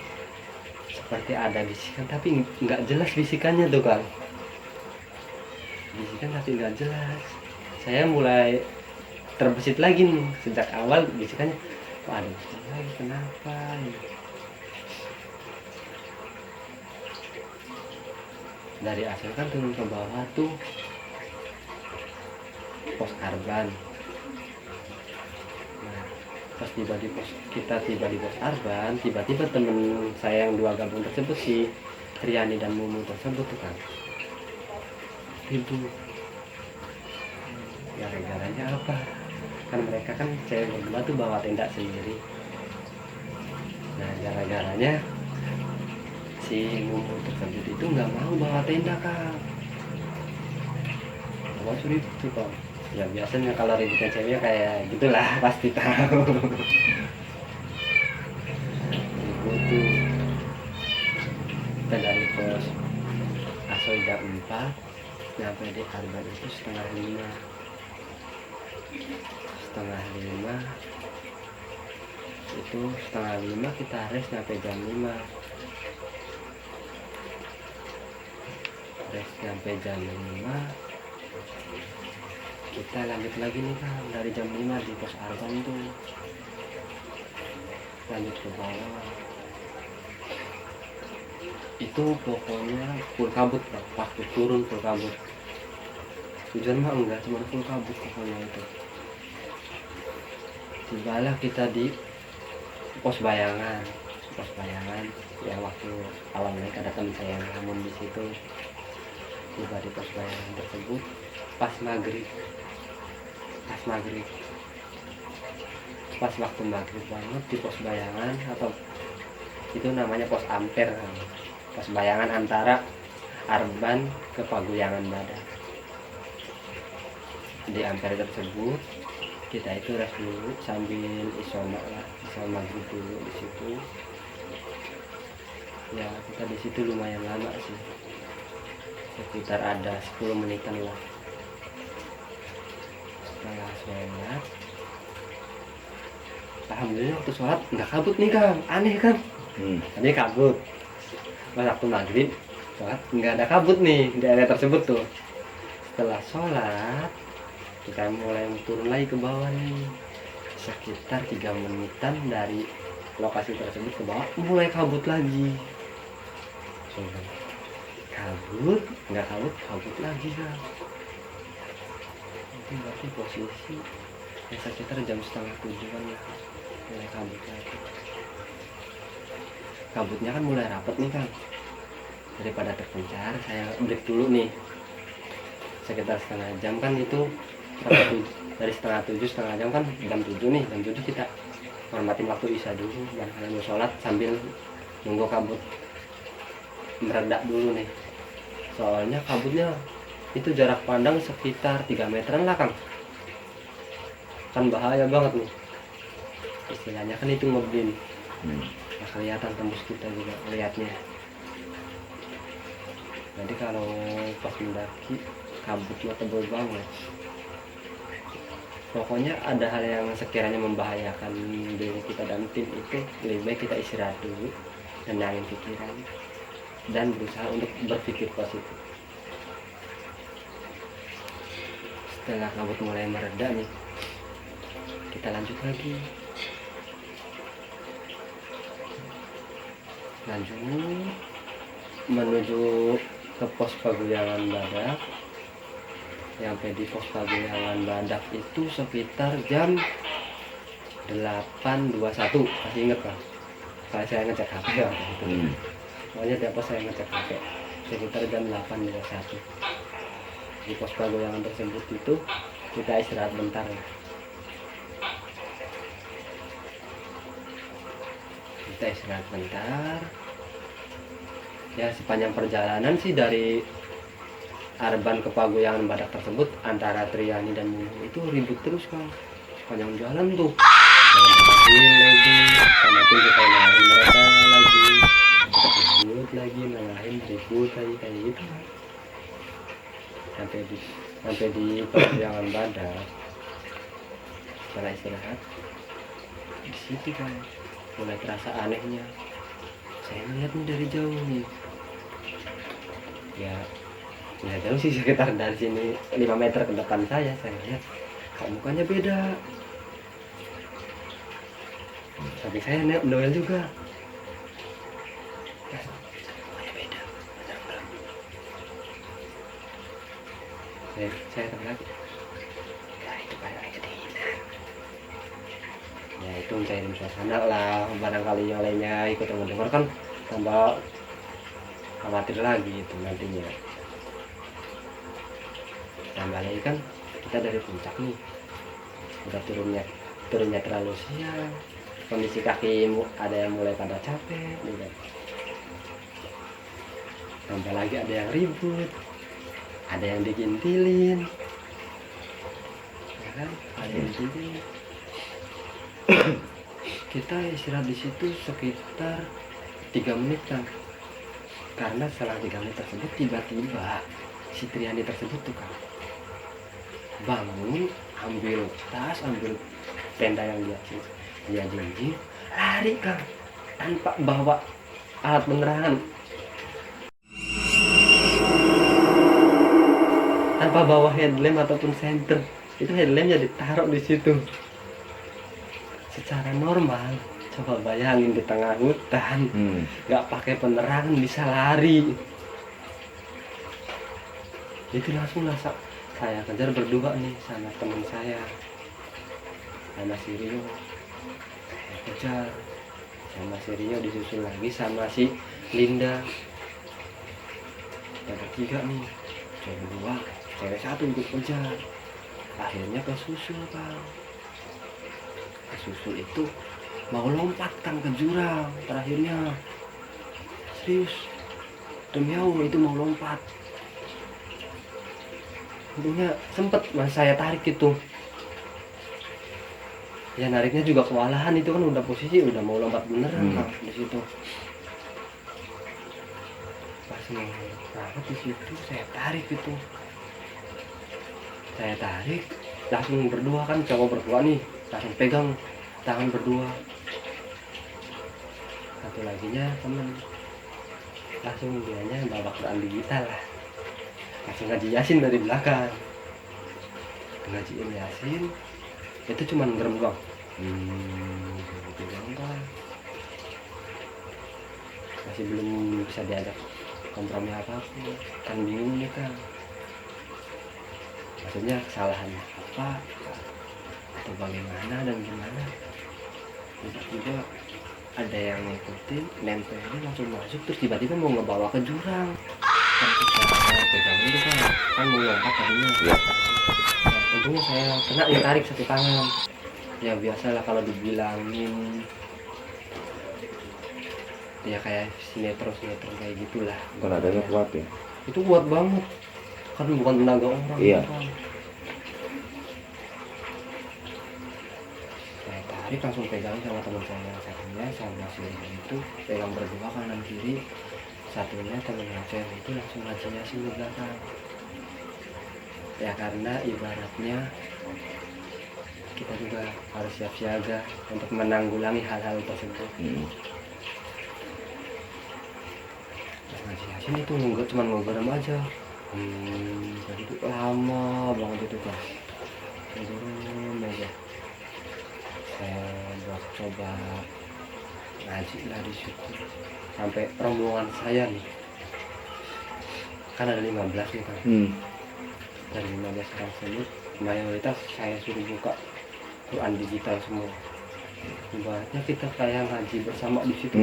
seperti ada bisikan tapi nggak jelas bisikannya tuh Kang. Bisikan tapi nggak jelas. Saya mulai terbesit lagi nih sejak awal bisikannya. Waduh, lagi kenapa ya? Dari asal kan turun ke bawah tuh pos Arban. Nah, pas tiba di pos Arban, tiba-tiba temen saya yang 2 gabung tersebut, si Triani dan Mumu tersebut tuh kan ribut. Gara-garanya apa? Kan mereka kan cewek berdua tuh bawa tenda sendiri. Nah, gara-garanya si Mumu tersebut itu nggak mau bawa tenda Kang. Awal sulit tuh Kang. Ya biasanya kalau ributnya cewek kayak gitulah, pasti tahu. Ribut tuh. Kita dari pos Asoy jam 4 nyampe di Arban itu setengah 5. Itu setengah 5 kita rest nyampe jam 5. Rest nyampe jam 5, kita lanjut lagi nih Kang, dari jam 5 di pos Arban tuh lanjut ke bawah. Itu pokoknya full kabut Kang, waktu turun full kabut. Hujan mah enggak, cuma full kabut pokoknya itu. Tibalah kita di pos bayangan ya, waktu awal naik ada teman saya yang ngomong di situ. Tiba di pos bayangan tersebut pas maghrib, pas waktu maghrib banget di pos bayangan, atau itu namanya pos Ampere kan. Pos bayangan antara Arban ke Paguyangan Badak. Di Ampere tersebut kita itu rest dulu sambil isoma maghrib dulu di situ. Ya kita di situ lumayan lama sih, sekitar ada 10 menitan lah. Setelah sholat, alhamdulillah waktu sholat nggak kabut nih Kang, aneh kan? Tadi kabut, pas waktu maghrib sholat nggak ada kabut nih di area tersebut tuh. Setelah sholat kita mulai turun lagi ke bawah nih, sekitar 3 menitan dari lokasi tersebut ke bawah mulai kabut lagi. Kabut, nggak kabut lagi Kang. Itu berarti posisi ya sekitar jam setengah 7-an ya, mulai kabut lagi. Kabutnya kan mulai rapet nih Kang. Daripada terpencar, saya break dulu nih sekitar setengah jam kan. Itu dari setengah 7, setengah jam kan jam 7 nih. Jam 7 kita hormatin waktu isya dulu dan kalian mau sholat sambil nunggu kabut meredak dulu nih. Soalnya kabutnya itu jarak pandang sekitar 3 meteran lah Kang. Kan bahaya banget nih, istilahnya kan itu ngebin. Nah, kelihatan tembus kita juga lihatnya. Jadi kalau pas mendaki kabutnya tebal banget. Pokoknya ada hal yang sekiranya membahayakan diri kita dan tim itu, lebih baik kita istirahat dulu, tenangin pikiran dan berusaha untuk berpikir positif. Setelah kabut mulai mereda nih, kita lanjut lagi. Lanjut menuju ke pos Paguyangan Badak. Sampai di pos Paguyangan Badak itu sekitar jam 8.21, masih inget Pak? Soalnya saya ngecek HP waktu itu. Pokoknya tiap pos saya ngecek HP sekitar jam 8.21. Di pos Paguyangan tersebut itu kita istirahat bentar ya. Kita istirahat bentar. Ya sepanjang perjalanan sih dari Arban ke Paguyangan Badak tersebut antara Triani dan Mumu itu ribut terus Kang. Sepanjang jalan tuh lagi sama tim kita nengahin mereka lagi, ribut lagi, nengahin ribut lagi kayak gitu kan. Sampai di Paguyangan Badak, setelah istirahat di situ kan mulai terasa anehnya. Saya melihat nih dari jauh nih, ya nggak jauh sih, sekitar dari sini 5 meter ke depan saya lihat kok mukanya beda. Tapi saya Noel juga, Mas, mukanya beda, bener nggak? Saya tanya lagi, ya itu paling lagi kedinginan. Ya itu mencairin suasana lah, barangkali yang lainnya ikut dengar kan tambah khawatir lagi itu nantinya. Tambah lagi kan kita dari puncak nih, udah turunnya terlalu siang, kondisi kaki ada yang mulai pada capek gitu. Tambah lagi ada yang ribut, ada yang digintilin, ya kan, ada yang digintilin. Kita istirahat di situ sekitar 3 menit kan, karena setelah 3 menit tersebut tiba-tiba si Triani tersebut tuh kan bangun, ambil tas, ambil tenda yang dia janji, lari kan tanpa bawa alat penerangan, tanpa bawa headlamp ataupun senter. Itu headlampnya ditaruh di situ. Secara normal, coba bayangin di tengah hutan, nggak pakai penerangan bisa lari. Itu langsung saya kejar berdua nih sama teman saya, sama si Rio. Saya kejar sama si Rio, disusul lagi sama si Linda. Ada 3 nih, cewek 2, cewek 1 ikut kejar. Akhirnya kesusul kan. Kesusul itu mau lompat kan ke jurang terakhirnya. Serius, demi Allah itu mau lompat. Untungnya sempet mas saya tarik gitu. Ya nariknya juga kewalahan, itu kan udah posisi udah mau lompat beneran kan di situ. Pas mau lompat di situ saya tarik gitu. Saya tarik langsung berdua kan, cowok berdua nih langsung pegang tangan berdua. Satu laginya temen, langsung dianya bawa Quran digital lah, langsung ngaji Yasin dari belakang. Ngajiin Yasin itu cuman ngerem doang, gitu doang kan. Masih belum bisa diajak kompromi apapun, kan bingung nih kan, maksudnya kesalahannya apa atau bagaimana dan gimana. Tiba-tiba ada yang ngikutin, nempelnya langsung masuk, terus tiba-tiba mau ngebawa ke jurang. Kan kita pegang itu kan mau lompat tadinya. Ya. Nah, untungnya saya kena ditarik satu tangan. Ya biasalah kalau dibilangin, ya kayak sinetron kayak gitulah. Tenaganya kuat ya? Itu kuat banget, kan bukan tenaga orang. Iya. Kan. Saya tarik langsung pegang sama teman saya yang satunya, sama si itu pegang berdua kanan kiri. Satunya teman saya itu langsung ngaji Yasin di belakang. Ya karena ibaratnya kita juga harus siap siaga untuk menanggulangi hal-hal tersebut. Ngaji Yasin itu nggak cuma ngobrol aja, jadi itu lama banget itu kan, ngobrol aja. Saya buat coba ngaji lah di situ sampai rombongan saya nih, kan ada 15 nih kan. Dari 15 orang tersebut mayoritas saya suruh buka Quran digital semua. Ibaratnya kita kayak ngaji bersama di situ.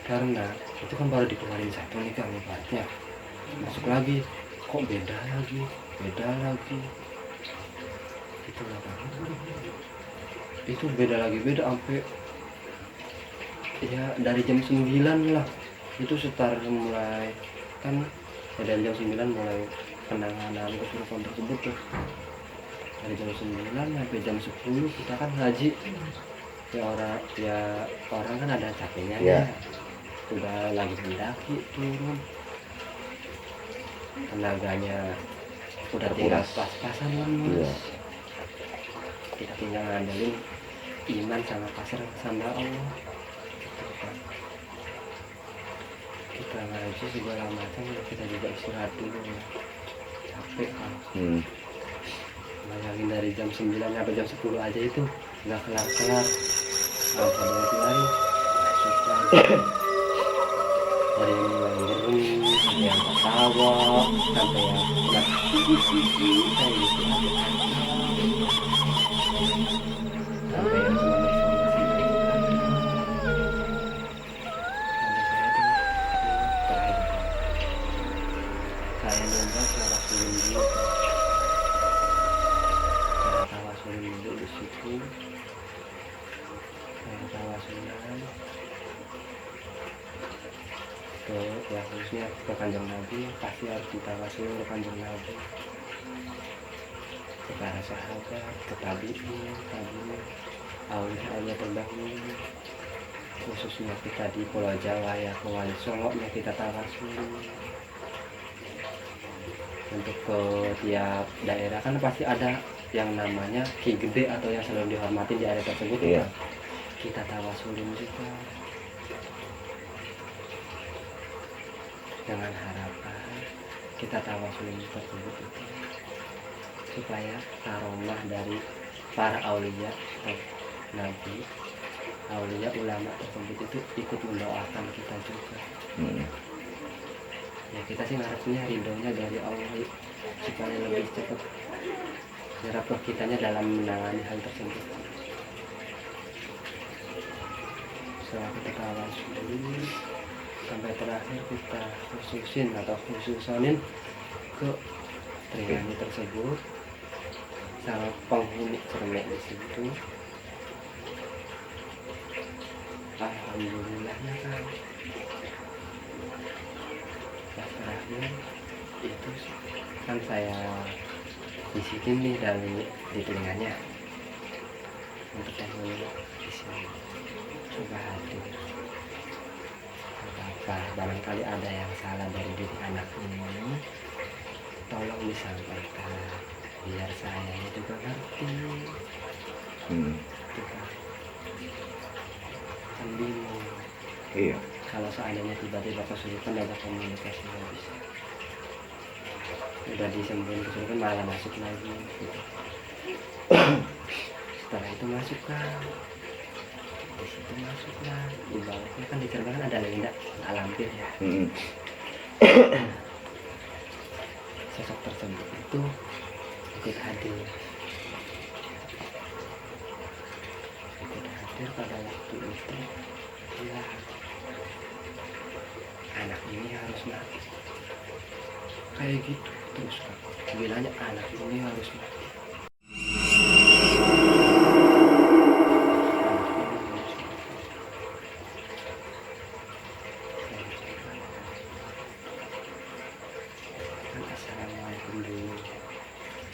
Karena itu kan baru dikeluarin satu nih kan, ibaratnya masuk lagi kok beda lagi itu lah kan, itu beda sampai ya dari jam 9 lah itu setar mulai kan ya, dari jam 9 mulai penanganan kesurupan tersebut tuh. Dari jam 9 sampai jam 10 kita kan ngaji ya orang kan ada capeknya ya. Udah lagi mendaki turun, tenaganya udah tinggal pas-pasan lemes. Kita tinggal ngandelin iman sama pasrah sama Allah gitu, Kak. Kita ngaji segala macam kita juga istirahat dulu ya. Capek kan. Bayangin dari jam 9 sampai jam 10 aja itu nggak kelar-kelar. Apa lagi masuk lagi. Dari yang mulai ngerung sampai yang ketawa sampai yang udah kayak gitu sampai yang cuma bersama saya nyoba tawasulin dulu, saya tawasulin dulu di situ, saya tawasulan ke ya khususnya ke kanjeng Nabi, pasti harus ditawasul ke kanjeng Nabi, ke para sahabat, ke tabi'in, aulia terdahulu, khususnya kita di Pulau Jawa ya ke Wali Songo-nya kita tawasul. Untuk ke tiap daerah kan pasti ada yang namanya Ki Gede atau yang selalu dihormati di area tersebut. Iya. Kita tawasulin juga dengan harapan kita tawasulin tersebut itu supaya karomah dari para aulia atau nabi, aulia ulama tersebut itu ikut mendoakan kita juga. Ya kita sih ngarepnya ridhonya dari Allah supaya lebih cepat nyerap ke kitanya dalam menangani hal tersebut. Setelah kita tawasul sampai terakhir kita khususin atau khususonin ke Triani tersebut sama penghuni cermek di situ. Alhamdulillahnya kan terakhir itu kan saya bisikin nih dari di telinganya untuk penghuni di sini, coba hadir. Apa barangkali ada yang salah dari diri anak ini, tolong disampaikan biar saya juga ngerti. Kan bingung. Iya. Kalau seandainya tiba-tiba kesulitan ada komunikasi nggak bisa. Udah disembuhin kesulitan malah masuk lagi gitu. Setelah itu masuk kan, di situ masuklah. Ibaratnya kan di cerbangan ada legenda lampir ya. Sosok tersebut itu ikut hadir pada waktu itu. Ya, anak ini harus mati kayak gitu terus kan bilangnya anak ini harus mati, kan assalamualaikum dulu,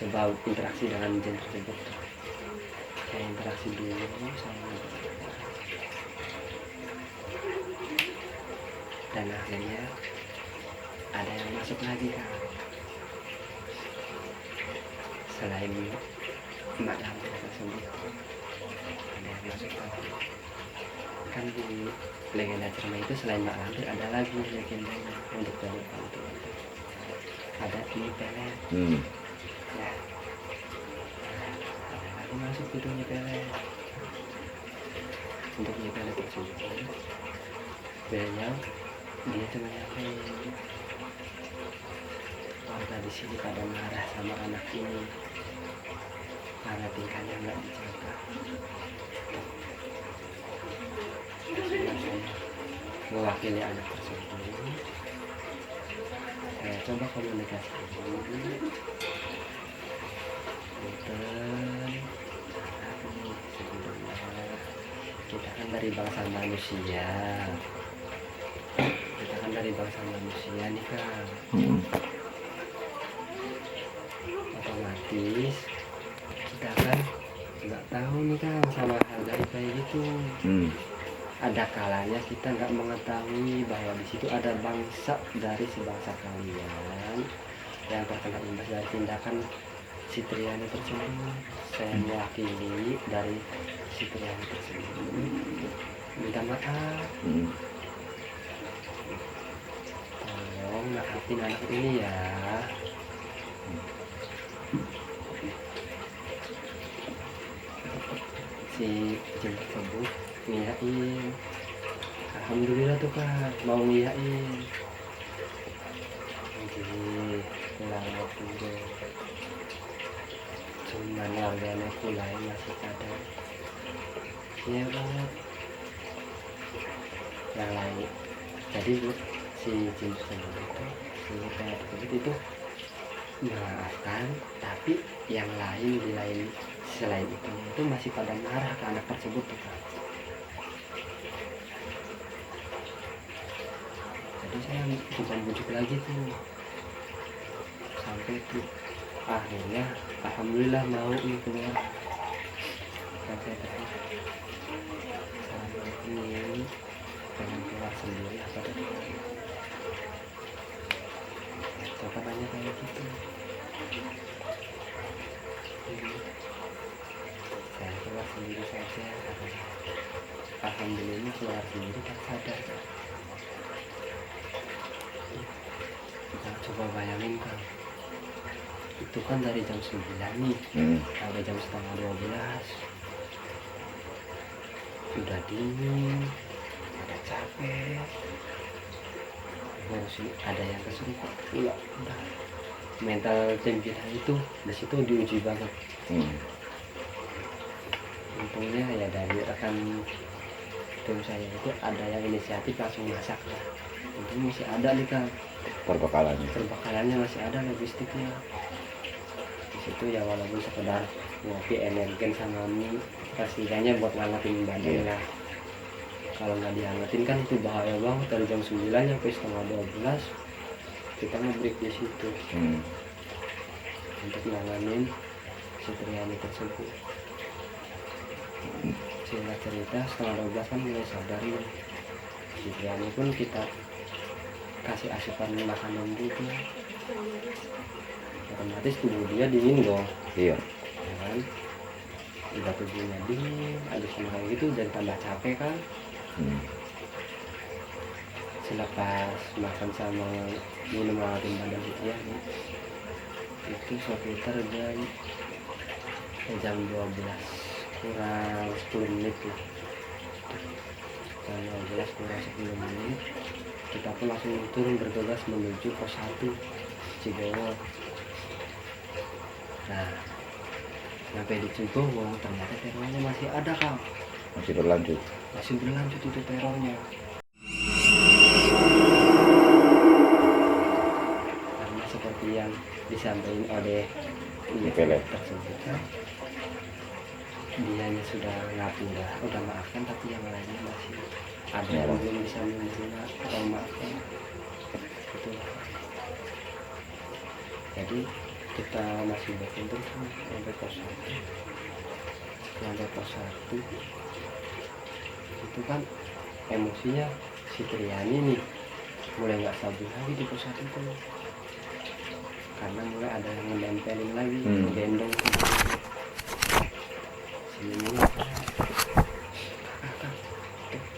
coba interaksi dengan jin tersebut, kayak interaksi dulu sama dan akhirnya ada yang masuk lagi kan, selain Mbak Lampir tersebut ada yang masuk lagi kan. Di legenda cermin itu selain Mbak Lampir ada lagi legendanya untuk jalur itu ada Nyi Pelet. Ya, ada lagi masuk itu Nyi Pelet. Untuk Nyi Pelet tersebut beliau dia cuma nyampein, warga di sini pada marah sama anak ini karena tingkahnya nggak dijaga. Saya mewakili anak tersebut, saya coba komunikasi dulu. Kita kan dari bangsa manusia, dari bangsa manusia nih kan, otomatis kita kan nggak tahu nih kan sama hal gaib kayak gitu. Ada kalanya kita nggak mengetahui bahwa di situ ada bangsa dari sebangsa kalian yang terkena imbas dari tindakan si Triani tersebut, saya mewakili dari si Triani tersebut minta maaf. Tolong maafin anak ini ya. Si Jin tersebut ngiyain, alhamdulillah tuh kan mau ngiyain. Jadi pulang waktu itu cuman warganya kulai masih ada ya banget yang lain. Jadi bu, si Jin tersebut itu, si kayak tersebut itu memaafkan, tapi yang lain di lain selain itu masih pada marah ke anak tersebut tuh kan. Jadi saya bujuk lagi tuh sampai tuh akhirnya alhamdulillah mau nih keluar. Dan saya tadi sama ini pengen keluar sendiri apa tadi coba tanya kayak gitu. Saya keluar sendiri saja, alhamdulillah keluar sendiri tak sadar. Nah, coba bayangin kan, itu kan dari jam 9 nih sampai jam setengah 12, udah dingin, ada capek, harus ada yang kesurupan pula. Udah mental tim kita itu di situ diuji banget. Untungnya ya dari rekan tim saya itu ada yang inisiatif langsung masak ya. Untungnya masih ada nih kan perbekalannya masih ada, logistiknya di situ ya, walaupun sekedar ngopi energen sama mie pastinya buat ngangetin badan lah. Kalau nggak dihangetin kan itu bahaya banget. Dari jam 9 sampai setengah 12 kita nge-break di situ untuk nanganin si Triani tersebut. Singkat cerita setengah 12 kan mulai sadar nih si Triani pun kita kasih asupan makanan gitu, otomatis tubuh dia dingin dong. Iya. Ya kan, udah tubuhnya dingin, habis makan gitu dan tambah capek kan. Selepas makan sama minum hangatin badan gitu ya, itu sekitar jam 12 kurang 10 menit lah. Jam 12 kurang 10 menit kita pun langsung turun bergegas menuju pos 1 Cibowong. Nah, sampai di Cibowong ternyata terornya masih ada Kang. Masih berlanjut Itu terornya. Karena seperti yang disampaikan oleh Pele tersebut kan, dianya sudah ngaku udah maafkan, tapi yang lainnya masih ada yang belum bisa menerima atau maafkan gitu. Jadi kita masih berkumpul sampai pos 1 itu kan emosinya si Triani nih mulai nggak stabil lagi di pos 1 tuh, karena mulai ada yang menempelin lagi, gendong sini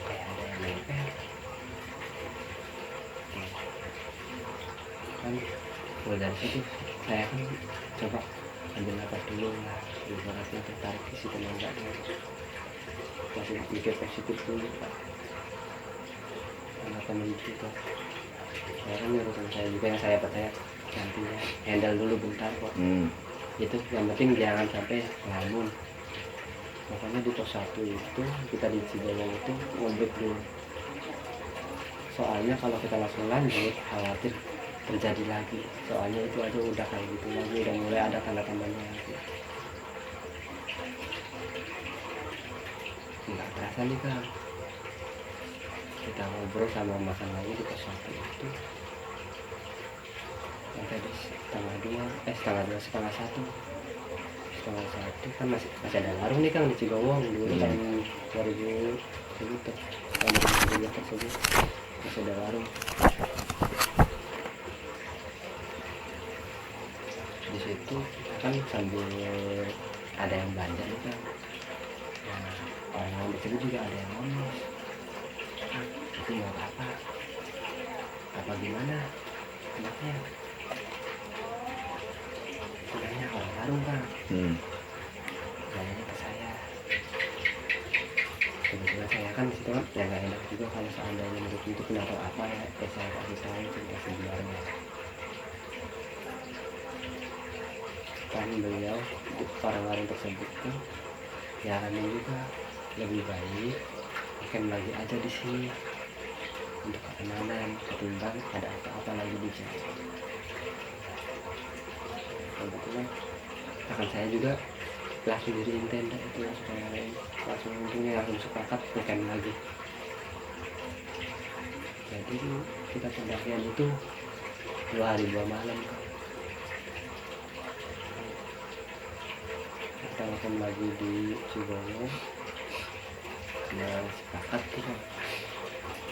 kayak ada yang nempel kan. Mulai dari situ saya kan coba ambil nafas dulu lah, ibaratnya tertarik ke si tenaga masih pikir positif dulu Pak. Karena teman kita saya kan urusan saya juga yang saya percaya, nantinya handle dulu bentar kok. Itu yang penting jangan sampai ngelamun. Makanya di pos 1 itu kita di Cibowong itu ngobrol dulu, soalnya kalau kita langsung lanjut khawatir terjadi lagi, soalnya itu aja udah kayak gitu lagi, udah mulai ada tanda-tandanya lagi. Nggak terasa nih Kang, kita ngobrol sama makan lagi di pos 1 itu sampai di setengah 1 kan masih ada warung nih Kang di Cibowong dulu tahun 2000 tahun 2000 tersebut masih ada warung. Di situ kita kan sambil ada yang belanja nih kan. Nah, orang-orang tersebut juga ada yang ngomong, "Ah, itu mau apa gimana anaknya?" Sebenarnya orang warung kan, nanya ke saya. Kebetulan saya kan disitu kan ya nggak enak juga kalau seandainya menurut itu kenapa apa ya, saya kasih tahu cerita sebenarnya. Kan beliau orang-orang tersebut tuh nyaranin juga lebih baik makan lagi aja di sini untuk keamanan ketimbang ada apa-apa lagi di sini. Kebetulan akan saya juga langsung diriin tenda itu ya, supaya langsung untungnya langsung sepakat makan lagi. Jadi kita pendakian itu 2 hari 2 malam kan. Kita makan lagi di Cibogo. Nah, sepakat kita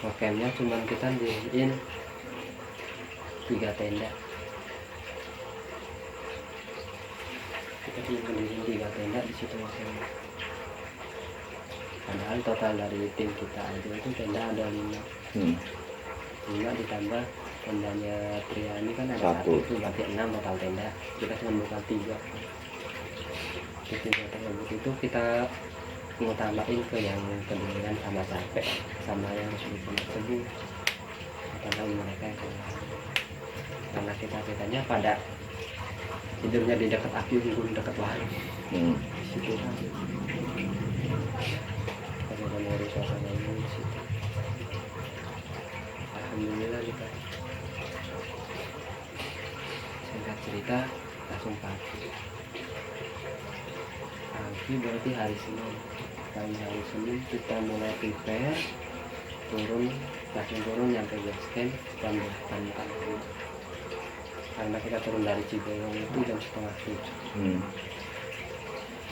makannya cuman kita diriin 3 tenda. Kita cuma mendiriin 3 tenda di situ makannya. Padahal total dari tim kita aja itu tenda ada 5. 5 ditambah tendanya Triani kan ada 1 itu berarti 6 total tenda. Kita cuma buka 3. Di 3 tersebut itu kita ngutamain ke yang kedinginan sama capek sama yang kesulitan tersebut, karena mereka yang karena kita pada tidurnya di dekat api unggun dekat warung. Di situ kan kita ngurus suasana ini di situ. Alhamdulillah kita singkat cerita langsung pagi berarti hari Senin. Hari Senin kita mulai prepare, langsung turun nyampe base camp jam 8 pagi. Karena kita turun dari Cibogo itu jam 6:30.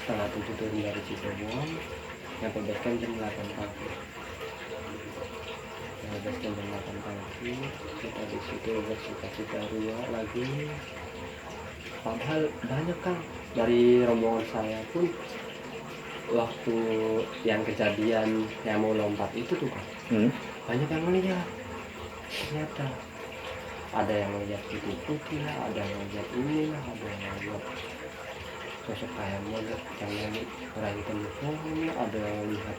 6:30 turun dari Cibogo, nyampe base camp jam 8 pagi. Nah, base camp jam 8 pagi, kita di situ bersuka-cita ria lagi. Padahal banyak kan dari rombongan saya pun waktu yang kejadian yang mau lompat itu tuh kan banyak yang melihat. Ternyata ada yang melihat putih lah, ada yang melihat ini lah, ada yang melihat sosok kayak melihat yang orang hitam lah, ada yang melihat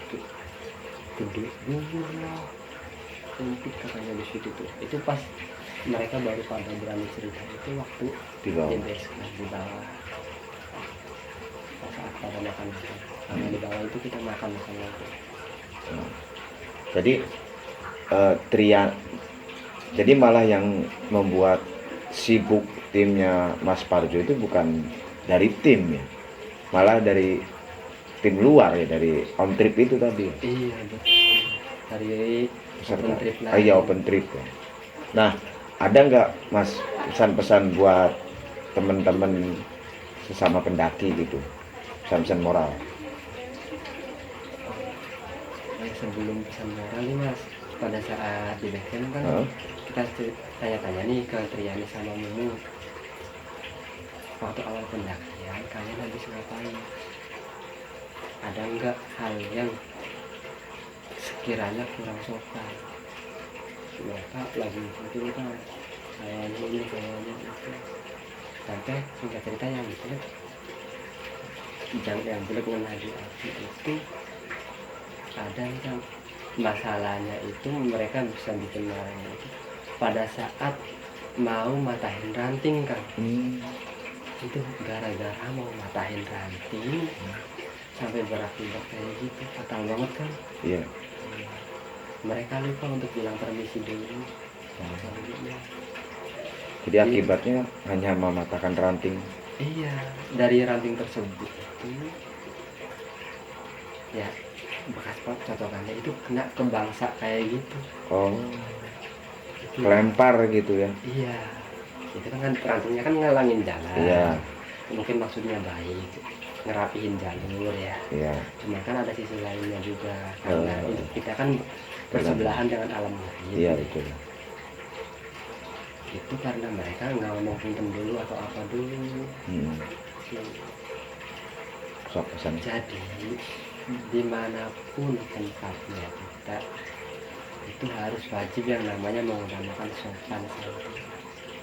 gede gugur lah, sempit katanya di situ tuh. Itu pas mereka baru pada berani cerita itu waktu di bawah saat pada makan. Karena di bawah itu kita makan lagi. Jadi jadi malah yang membuat sibuk timnya Mas Parjo itu bukan dari tim ya, malah dari tim luar ya, dari on trip itu tadi. Iya betul, dari open trip lah. Iya, open trip ya. Nah, ada nggak Mas pesan-pesan buat teman-teman sesama pendaki gitu, pesan-pesan moral? Sebelum pesan moral nih Mas, pada saat di base kan kita tanya-tanya nih ke Triani sama Mumu, waktu awal pendakian kalian habis ngapain? Ada enggak hal yang sekiranya kurang sopan? Mereka lagi itu kan kayaknya ini kayaknya itu, sampai singkat cerita yang jelek mengenai api itu ada kan masalahnya itu mereka bisa bikin marahnya itu pada saat mau matahin ranting kan. Itu gara-gara mau matahin ranting sampai berakibat kayak gitu, fatal banget kan. Iya. Mereka lupa untuk bilang permisi dulu. Jadi akibatnya hanya mematahkan ranting. Iya, dari ranting tersebut itu ya bekas cocokannya itu kena ke bangsa kayak gitu. Oh, kelempar gitu ya? Iya, itu kan rantingnya kan ngalangin jalan. Iya. Mungkin maksudnya baik, ngerapihin jalur ya. Iya. Cuma kan ada sisi lainnya juga, karena hidup kita kan bersebelahan dengan alam lain. Iya betul. Itu karena mereka nggak ngomong punten dulu atau apa dulu. kecil. Sok pesan. Jadi dimanapun tempatnya kita itu harus wajib yang namanya mengutamakan sopan santun.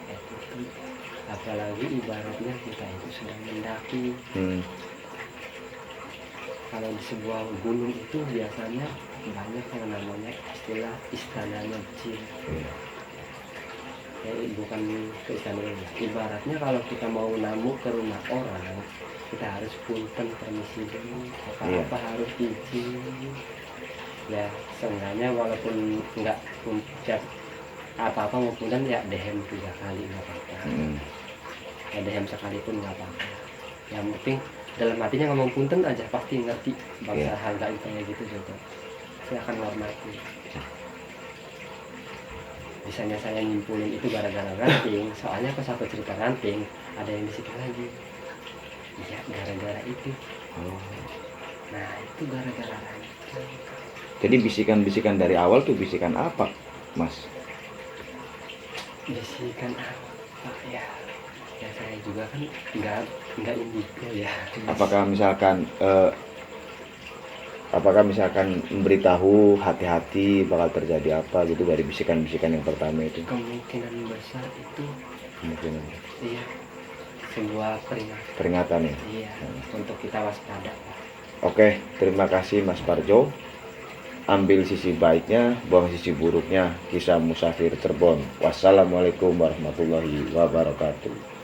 Itu apalagi ibaratnya kita itu sedang mendaki. Kalau di sebuah gunung itu biasanya banyak yang namanya istilah istananya jin. Bukan ke istana, ibaratnya kalau kita mau namu ke rumah orang kita harus punten permisi dulu, apa harus izin ya, seenggaknya walaupun enggak ucap apa-apa mau punten ya dehem 3 kali nggak apa-apa, ya dehem sekalipun nggak apa-apa, yang penting dalam hatinya ngomong punten aja pasti ngerti bangsa harga itu kayak gitu juga, saya akan hormati. Misalnya saya nyimpulin itu gara-gara ranting, soalnya pas aku cerita ranting ada yang di situ lagi, iya gara-gara itu. Nah itu gara-gara ranting. Jadi bisikan-bisikan dari awal tuh bisikan apa, Mas? Bisikan apa ya? Ya saya juga kan nggak indigo ya. Apakah misalkan memberitahu hati-hati bakal terjadi apa gitu dari bisikan-bisikan yang pertama itu? Kemungkinan besar itu. Kemungkinan. Iya. Sebuah peringatan ya. Iya. Untuk kita waspada. Oke, terima kasih Mas Parjo. Ambil sisi baiknya, buang sisi buruknya. Kisah Musafir Cirebon. Wassalamualaikum warahmatullahi wabarakatuh.